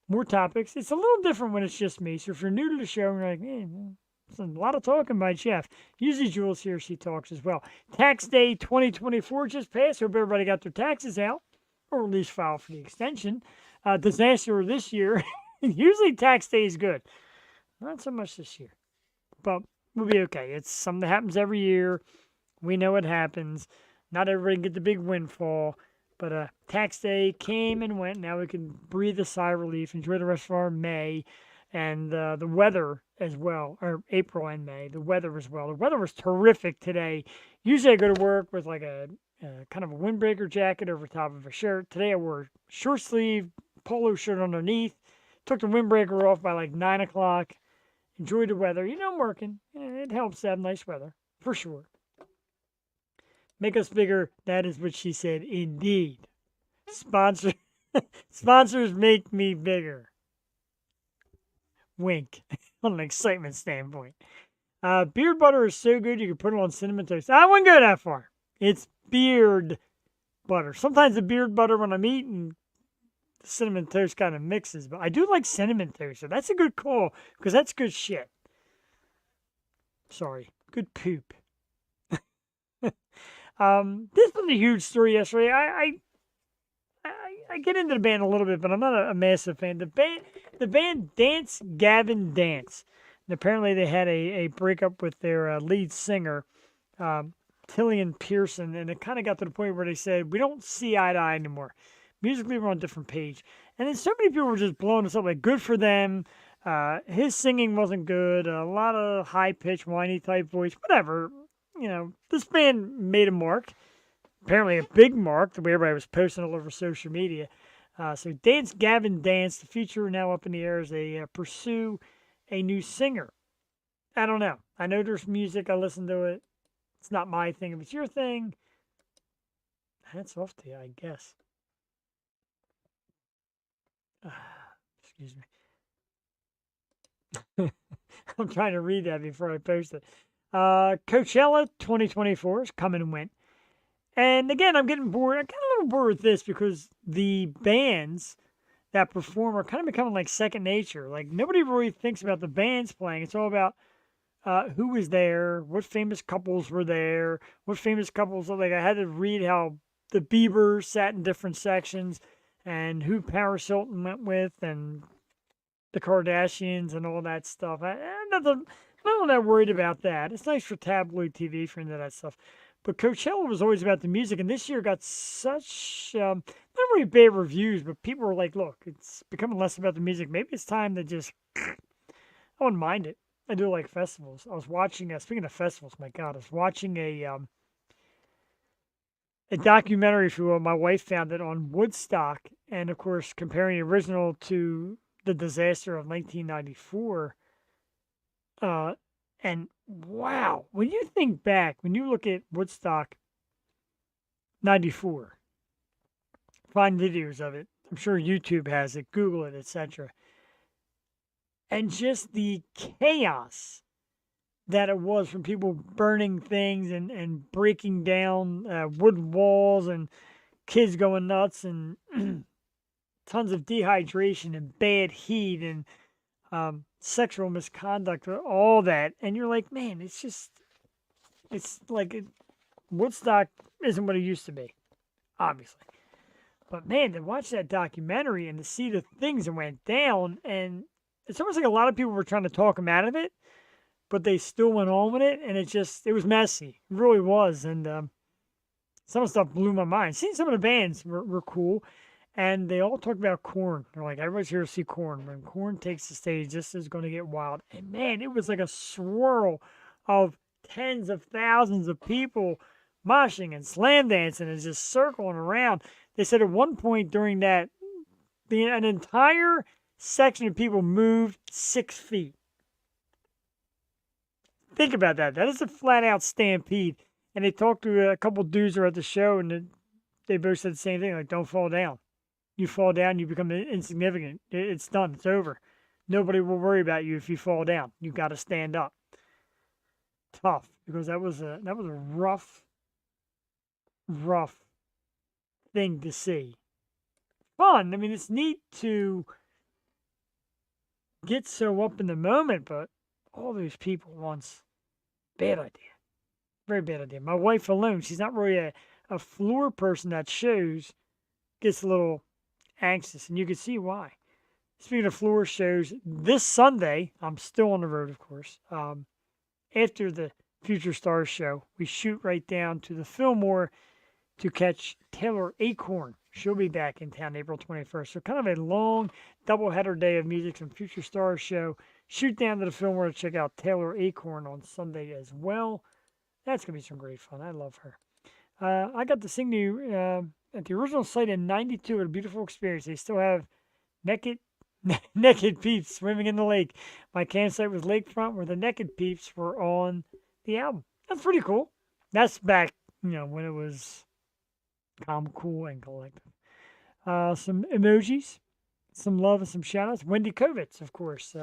More topics. It's a little different when it's just me. So if you're new to the show, and you're like, there's a lot of talking by Jeff. Usually Jules here, she talks as well. Tax day 2024 just passed. Hope everybody got their taxes out, or at least filed for the extension. Disaster this year. Usually tax day is good. Not so much this year. But we'll be okay. It's something that happens every year. We know it happens. Not everybody get the big windfall, but tax day came and went. Now we can breathe a sigh of relief, enjoy the rest of our May, and the weather as well, or April and May. The weather as well. The weather was terrific today. Usually I go to work with like a kind of a windbreaker jacket over top of a shirt. Today I wore a short sleeve polo shirt underneath. Took the windbreaker off by like 9 o'clock. Enjoyed the weather. You know I'm working. It helps to have nice weather, for sure. Make us bigger. That is what she said. Indeed. Sponsor sponsors make me bigger. Wink. On an excitement standpoint. Beard butter is so good you can put it on cinnamon toast. I wouldn't go that far. It's beard butter. Sometimes the beard butter when I'm eating, the cinnamon toast kind of mixes. But I do like cinnamon toast. So that's a good call because that's good shit. Sorry. Good poop. This was a huge story yesterday. I get into the band a little bit, but I'm not a massive fan. The band Dance Gavin Dance. And apparently they had a breakup with their lead singer, Tillian Pearson, and it kind of got to the point where they said, we don't see eye to eye anymore. Musically, we're on a different page. And then so many people were just blowing us up, like, good for them. His singing wasn't good. A lot of high-pitched, whiny type voice, whatever. You know, this band made a mark, apparently a big mark, the way everybody was posting all over social media. So Dance Gavin Dance, the future now up in the air as they pursue a new singer. I don't know. I know there's music. I listen to it. It's not my thing. If it's your thing, hats off to you, I guess. Excuse me. I'm trying to read that before I post it. Coachella 2024 is come and went. And again, I'm getting bored. I got a little bored with this because the bands that perform are kind of becoming like second nature. Like nobody really thinks about the bands playing. It's all about who was there, what famous couples were there, what famous couples. Like I had to read how the Biebers sat in different sections and who Paris Hilton went with and the Kardashians and all that stuff. I'm not that worried about that. It's nice for tabloid TV for into that stuff. But Coachella was always about the music, and this year got such not really bad reviews, but people were like, look, it's becoming less about the music. Maybe it's time to just, I wouldn't mind it. I do like festivals. I was watching, speaking of festivals, my God, I was watching a documentary, if you will. My wife found it on Woodstock, and of course, comparing the original to the disaster of 1994. And wow, when you think back, when you look at Woodstock 94, find videos of it. I'm sure YouTube has it, Google it, etc. And just the chaos that it was from people burning things and breaking down wood walls and kids going nuts and tons of dehydration and bad heat and sexual misconduct, all that. And you're like, man, it's like Woodstock isn't what it used to be, obviously. But man, to watch that documentary and to see the things that went down, and it's almost like a lot of people were trying to talk them out of it, but they still went on with it, and it was messy. It really was. And some of the stuff blew my mind. Seeing some of the bands were cool. And they all talk about Korn. They're like, everybody's here to see Korn. When Korn takes the stage, this is going to get wild. And man, it was like a swirl of tens of thousands of people moshing and slam dancing and just circling around. They said at one point during that, an entire section of people moved 6 feet. Think about that. That is a flat out stampede. And they talked to a couple dudes who were at the show, and they both said the same thing, like, don't fall down. You fall down, you become insignificant. It's done. It's over. Nobody will worry about you if you fall down. You got to stand up. Tough, because that was a rough thing to see. Fun. I mean, it's neat to get so up in the moment, but all those people once, bad idea. Very bad idea. My wife alone, she's not really a floor person that shows, gets a little anxious, and you can see why. Speaking of floor shows, this Sunday, I'm still on the road, of course. After the Future Stars show. We shoot right down to the Fillmore to catch Taylor Acorn. She'll be back in town April 21st. So kind of a long doubleheader day of music from Future Stars show. Shoot down to the Fillmore to check out Taylor Acorn on Sunday as well. That's going to be some great fun. I love her. I got to sing to at the original site in '92. A beautiful experience. They still have naked naked peeps swimming in the lake. My campsite was lakefront where the naked peeps were on the album. That's pretty cool. That's back, when it was calm, cool, and collective. Some emojis, some love, and some shout outs. Wendy Kovitz, of course,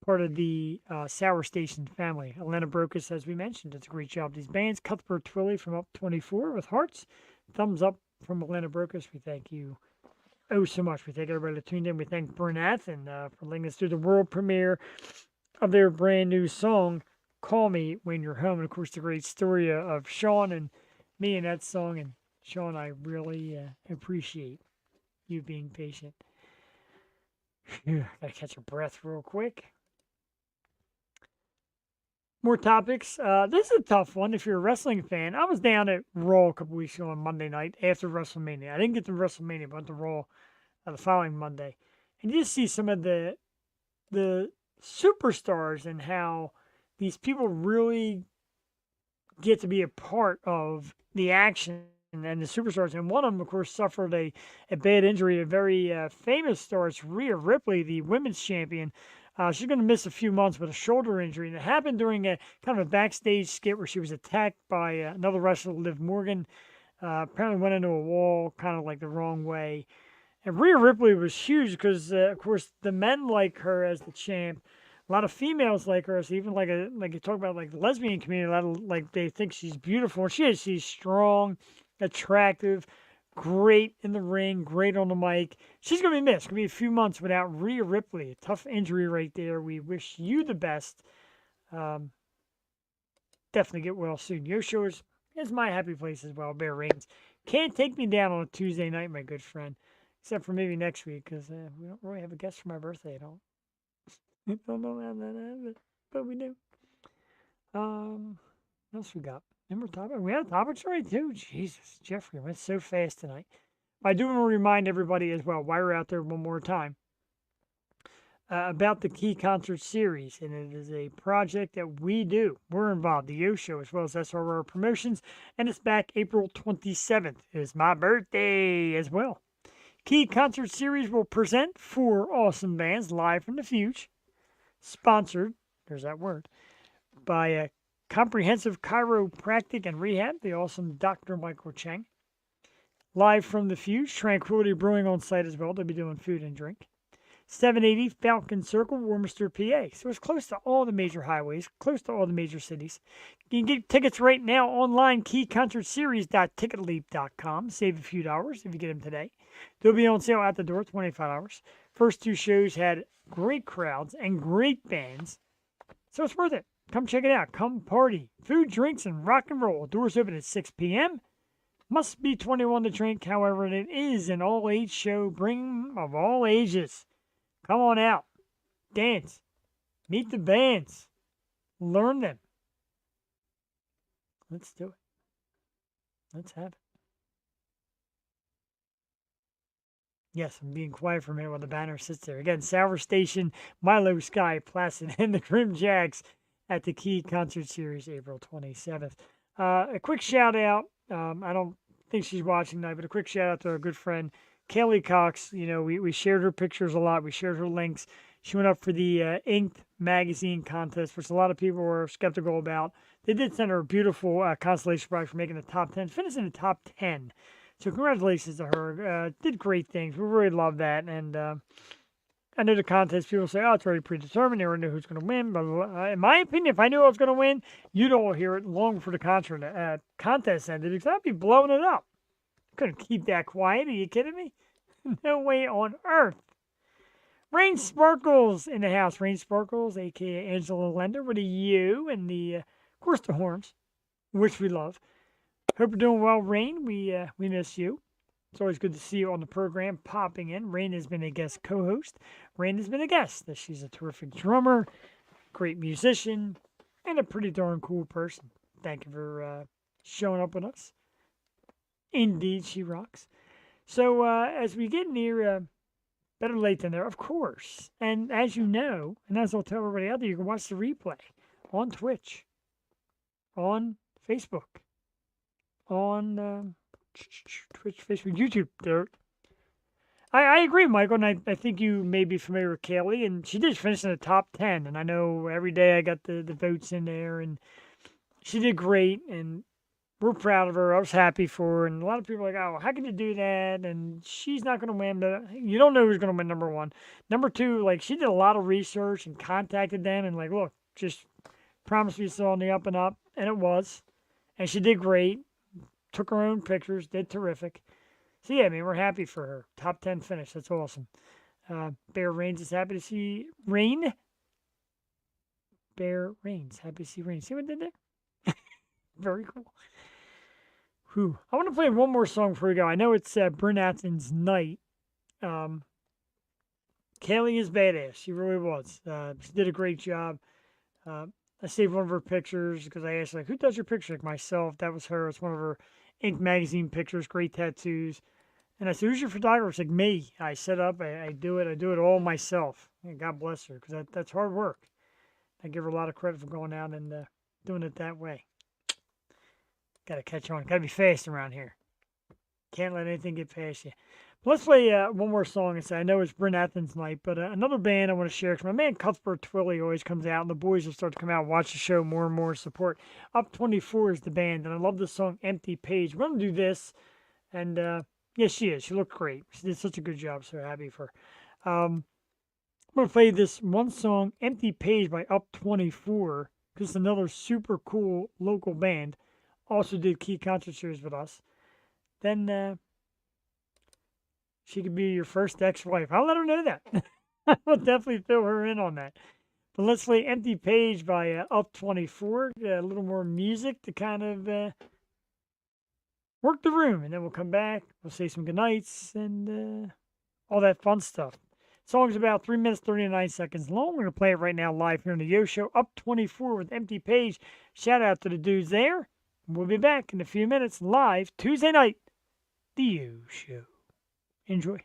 part of the Sour Station family. Atlanta Brocus, as we mentioned, does a great job. These bands, Cuthbert Twilley from Up 24 with hearts. Thumbs up from Atlanta Brocus. We thank you so much. We thank everybody that tuned in. We thank Bryn Athyn for leading us through the world premiere of their brand new song, Call Me When You're Home. And of course, the great story of Sean and me in that song. And Sean, I really appreciate you being patient. Gotta catch a breath real quick. More topics. This is a tough one if you're a wrestling fan. I was down at Raw a couple weeks ago on Monday night after WrestleMania. I didn't get to WrestleMania, but went to Raw the following Monday. And you just see some of the superstars and how these people really get to be a part of the action and the superstars. And one of them, of course, suffered a bad injury. A very famous star, it's Rhea Ripley, the women's champion. She's going to miss a few months with a shoulder injury. And it happened during a kind of a backstage skit where she was attacked by another wrestler, Liv Morgan. Apparently went into a wall kind of like the wrong way. And Rhea Ripley was huge because, of course, the men like her as the champ. A lot of females like her. So even like you talk about like the lesbian community, a lot of like they think she's beautiful. And she is. She's strong, attractive, great in the ring, great on the mic. She's going to be missed. It's going to be a few months without Rhea Ripley. A tough injury right there. We wish you the best. Definitely get well soon. Your show is my happy place as well, Bear Reigns. Can't take me down on a Tuesday night, my good friend. Except for maybe next week, because we don't really have a guest for my birthday at all. Don't know how that happened, but we do. What else we got? Number topic. We had topics right too. Jesus, Jeffrey went so fast tonight. I do want to remind everybody as well, while we're out there one more time, about the Key Concert Series, and it is a project that we do. We're involved, the Yo Show, as well as SRR Promotions, and it's back April 27th. It is my birthday as well. Key Concert Series will present 4 awesome bands live from the Fuge, sponsored, there's that word, by a Comprehensive Chiropractic and Rehab, the awesome Dr. Michael Cheng. Live from the Fuge, Tranquility Brewing on site as well. They'll be doing food and drink. 780 Falcon Circle, Warminster, PA. So it's close to all the major highways, close to all the major cities. You can get tickets right now online, keyconcertseries.ticketleap.com. Save a few dollars if you get them today. They'll be on sale at the door, $25. First 2 shows had great crowds and great bands. So it's worth it. Come check it out. Come party. Food, drinks, and rock and roll. Doors open at 6 p.m. Must be 21 to drink. However, it is an all-age show. Bring of all ages. Come on out. Dance. Meet the bands. Learn them. Let's do it. Let's have it. Yes, I'm being quiet for a minute while the banner sits there. Again, Sour Station, Milo Sky, Placid, and the Grim Jacks at the Key Concert Series, April 27th. A quick shout out. I don't think she's watching tonight, but a quick shout out to our good friend, Kaylee Cox. You know, we shared her pictures a lot. We shared her links. She went up for the Inked magazine contest, which a lot of people were skeptical about. They did send her a beautiful consolation prize for making the top 10, finishing in the top 10. So congratulations to her. Did great things. We really love that. And I know the contest, people say, oh, it's already predetermined. They already know who's going to win. But in my opinion, if I knew I was going to win, you'd all hear it long before the contest ended, because I'd be blowing it up. Couldn't keep that quiet. Are you kidding me? No way on earth. Rain Sparkles in the house. Rain Sparkles, a.k.a. Angela Lender, with a U and of course, the horns, which we love. Hope you're doing well, Rain. We miss you. It's always good to see you on the program, popping in. Rain has been a guest co-host. Rain has been a guest. She's a terrific drummer, great musician, and a pretty darn cool person. Thank you for showing up with us. Indeed, she rocks. So as we get near better late than there, of course. And as you know, and as I'll tell everybody out there, you can watch the replay on Twitch, on Facebook, on Twitch, Facebook, YouTube. There. I agree, Michael, and I think you may be familiar with Kaylee, and she did finish in the top 10. And I know every day I got the votes in there, and she did great, and we're proud of her. I was happy for her. And a lot of people are like, oh, how can you do that? And she's not going to win. But you don't know who's going to win, number one. Number two, like, she did a lot of research and contacted them and, like, look, just promised me it's on the up and up. And it was. And she did great. Took her own pictures. Did terrific. So, yeah, I mean, we're happy for her. Top 10 finish. That's awesome. Bear Reigns is happy to see Rain. Bear Reigns. Happy to see Rain. See what I did there? Very cool. Whew. I want to play one more song before we go. I know it's Bryn Athyn's Night. Kaylee is badass. She really was. She did a great job. I saved one of her pictures because I asked, like, who does your picture? Like, myself. That was her. It's one of her Ink magazine pictures. Great tattoos. And I said, who's your photographer? It's like, me. I set up. I do it. I do it all myself. And God bless her, because that's hard work. I give her a lot of credit for going out and doing it that way. Got to catch on. Got to be fast around here. Can't let anything get past you. But let's play one more song and say, I know it's Bryn Athyn's Night, but another band I want to share, because my man Cuthbert Twilley always comes out, and the boys will start to come out and watch the show more and more support. Up 24 is the band, and I love the song Empty Page. We're going to do this, and yes, she is. She looked great. She did such a good job, so happy for her. I'm going to play this one song, Empty Page by Up 24, because it's another super cool local band. Also did key concert series with us. Then she could be your first ex-wife. I'll let her know that. I'll definitely fill her in on that. But let's play Empty Page by Up 24. A little more music to kind of work the room. And then we'll come back. We'll say some goodnights and all that fun stuff. The song's about 3 minutes, 39 seconds long. We're going to play it right now live here on the Yo Show. Up 24 with Empty Page. Shout out to the dudes there. We'll be back in a few minutes live Tuesday night. The Yo Show. Enjoy.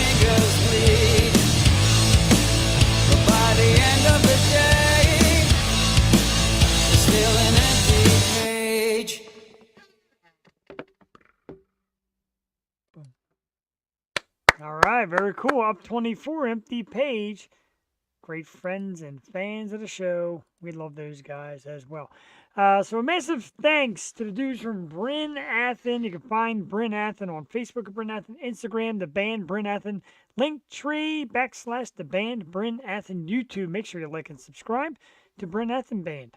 fingers bleed. But by the end of the day, it's still an empty page. All right, very cool. Up 24, empty page. Great friends and fans of the show. We love those guys as well. So a massive thanks to the dudes from Bryn Athyn. You can find Bryn Athyn on Facebook at Bryn Athyn, Instagram, the band Bryn Athyn, Linktree / the band Bryn Athyn, YouTube. Make sure you like and subscribe to Bryn Athyn Band.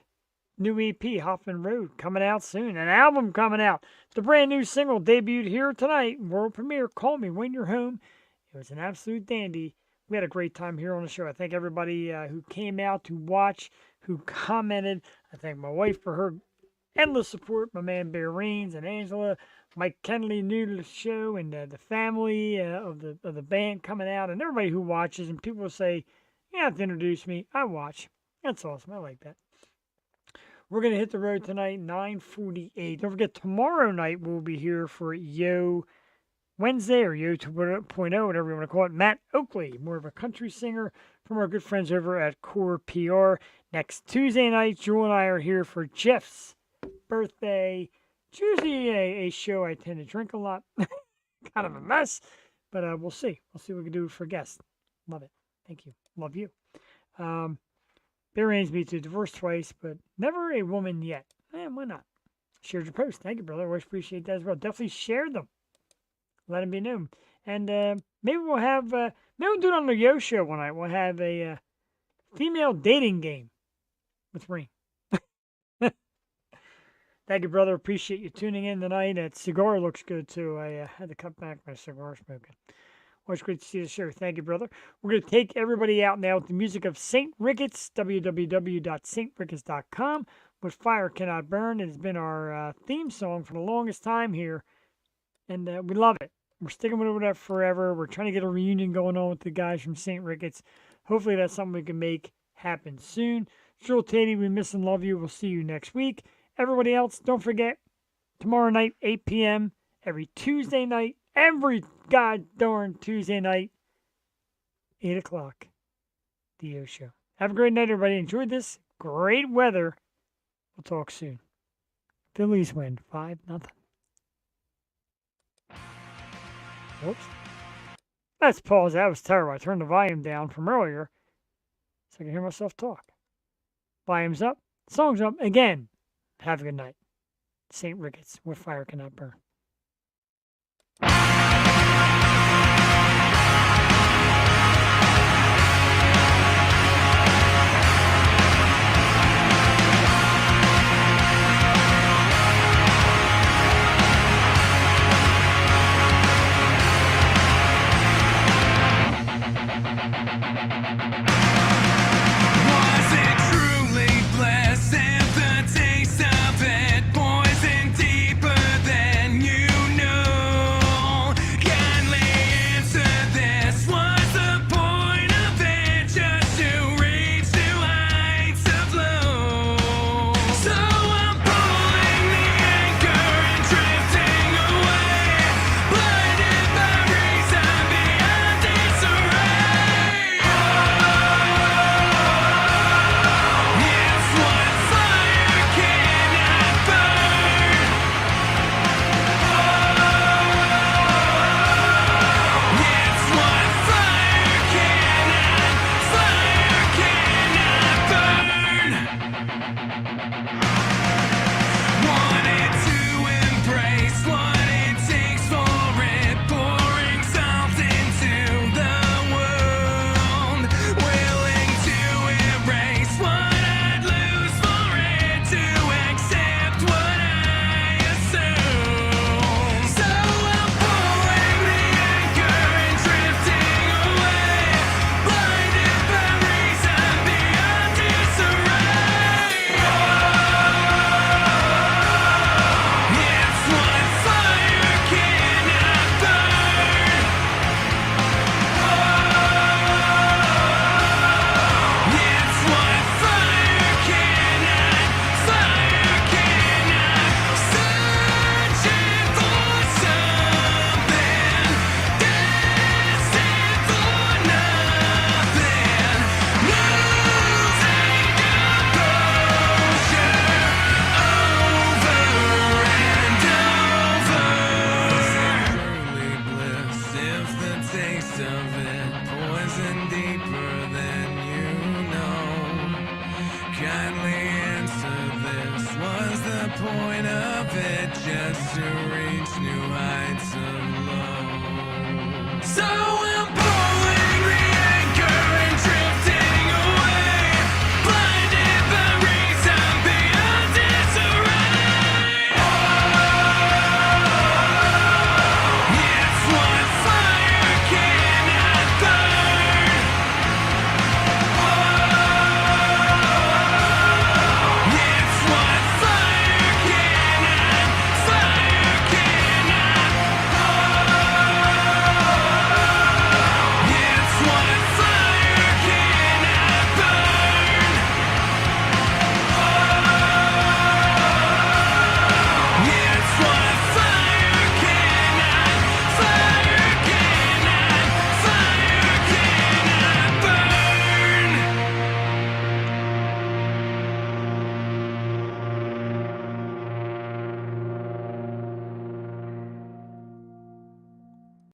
New EP, Hoffman Road, coming out soon. An album coming out. The brand new single debuted here tonight. World premiere, Call Me When You're Home. It was an absolute dandy. We had a great time here on the show. I thank everybody who came out to watch, who commented. I thank my wife for her endless support, my man Bear Rains and Angela, Mike Kennedy new to the show, and the family of the band coming out, and everybody who watches. And people will say, you have to introduce me. I watch. That's awesome. I like that. We're going to hit the road tonight, 9:48. Don't forget, tomorrow night we'll be here for Yo Wednesday or Yo 2.0, whatever you want to call it. Matt Oakley, more of a country singer from our good friends over at Core PR. Next Tuesday night, Jewel and I are here for Jeff's birthday. It's usually a show I tend to drink a lot. Kind of a mess, but we'll see. We'll see what we can do for guests. Love it. Thank you. Love you. Bear Rains me too. Divorced twice, but never a woman yet. Why not? Shared your post. Thank you, brother. Always appreciate that as well. Definitely share them. Let them be known. And maybe we'll have, maybe we'll do it on the Yo show one night. We'll have a female dating game with Rain. Thank you, brother. Appreciate you tuning in tonight. That cigar looks good, too. I had to cut back my cigar smoking. Always great to see the show. Thank you, brother. We're going to take everybody out now with the music of St. Ricketts, www.stricketts.com. With Fire Cannot Burn. It has been our theme song for the longest time here. And we love it. We're sticking with it forever. We're trying to get a reunion going on with the guys from St. Ricketts. Hopefully that's something we can make happen soon. Joel Tatey, we miss and love you. We'll see you next week. Everybody else, don't forget, tomorrow night, 8 p.m., every Tuesday night, every god-darn Tuesday night, 8 o'clock, the Yo Show. Have a great night, everybody. Enjoy this great weather. We'll talk soon. Phillies win 5-0. Whoops. Let's pause. That was terrible. I turned the volume down from earlier so I can hear myself talk. Volume's up. Song's up. Again, have a good night. St. Ricketts, where fire cannot burn. Was it truly blessed and the taste of it poison deeper than you? taste of it, poison deeper than you know. Kindly answer this, was the point of it just to reach new heights of low? So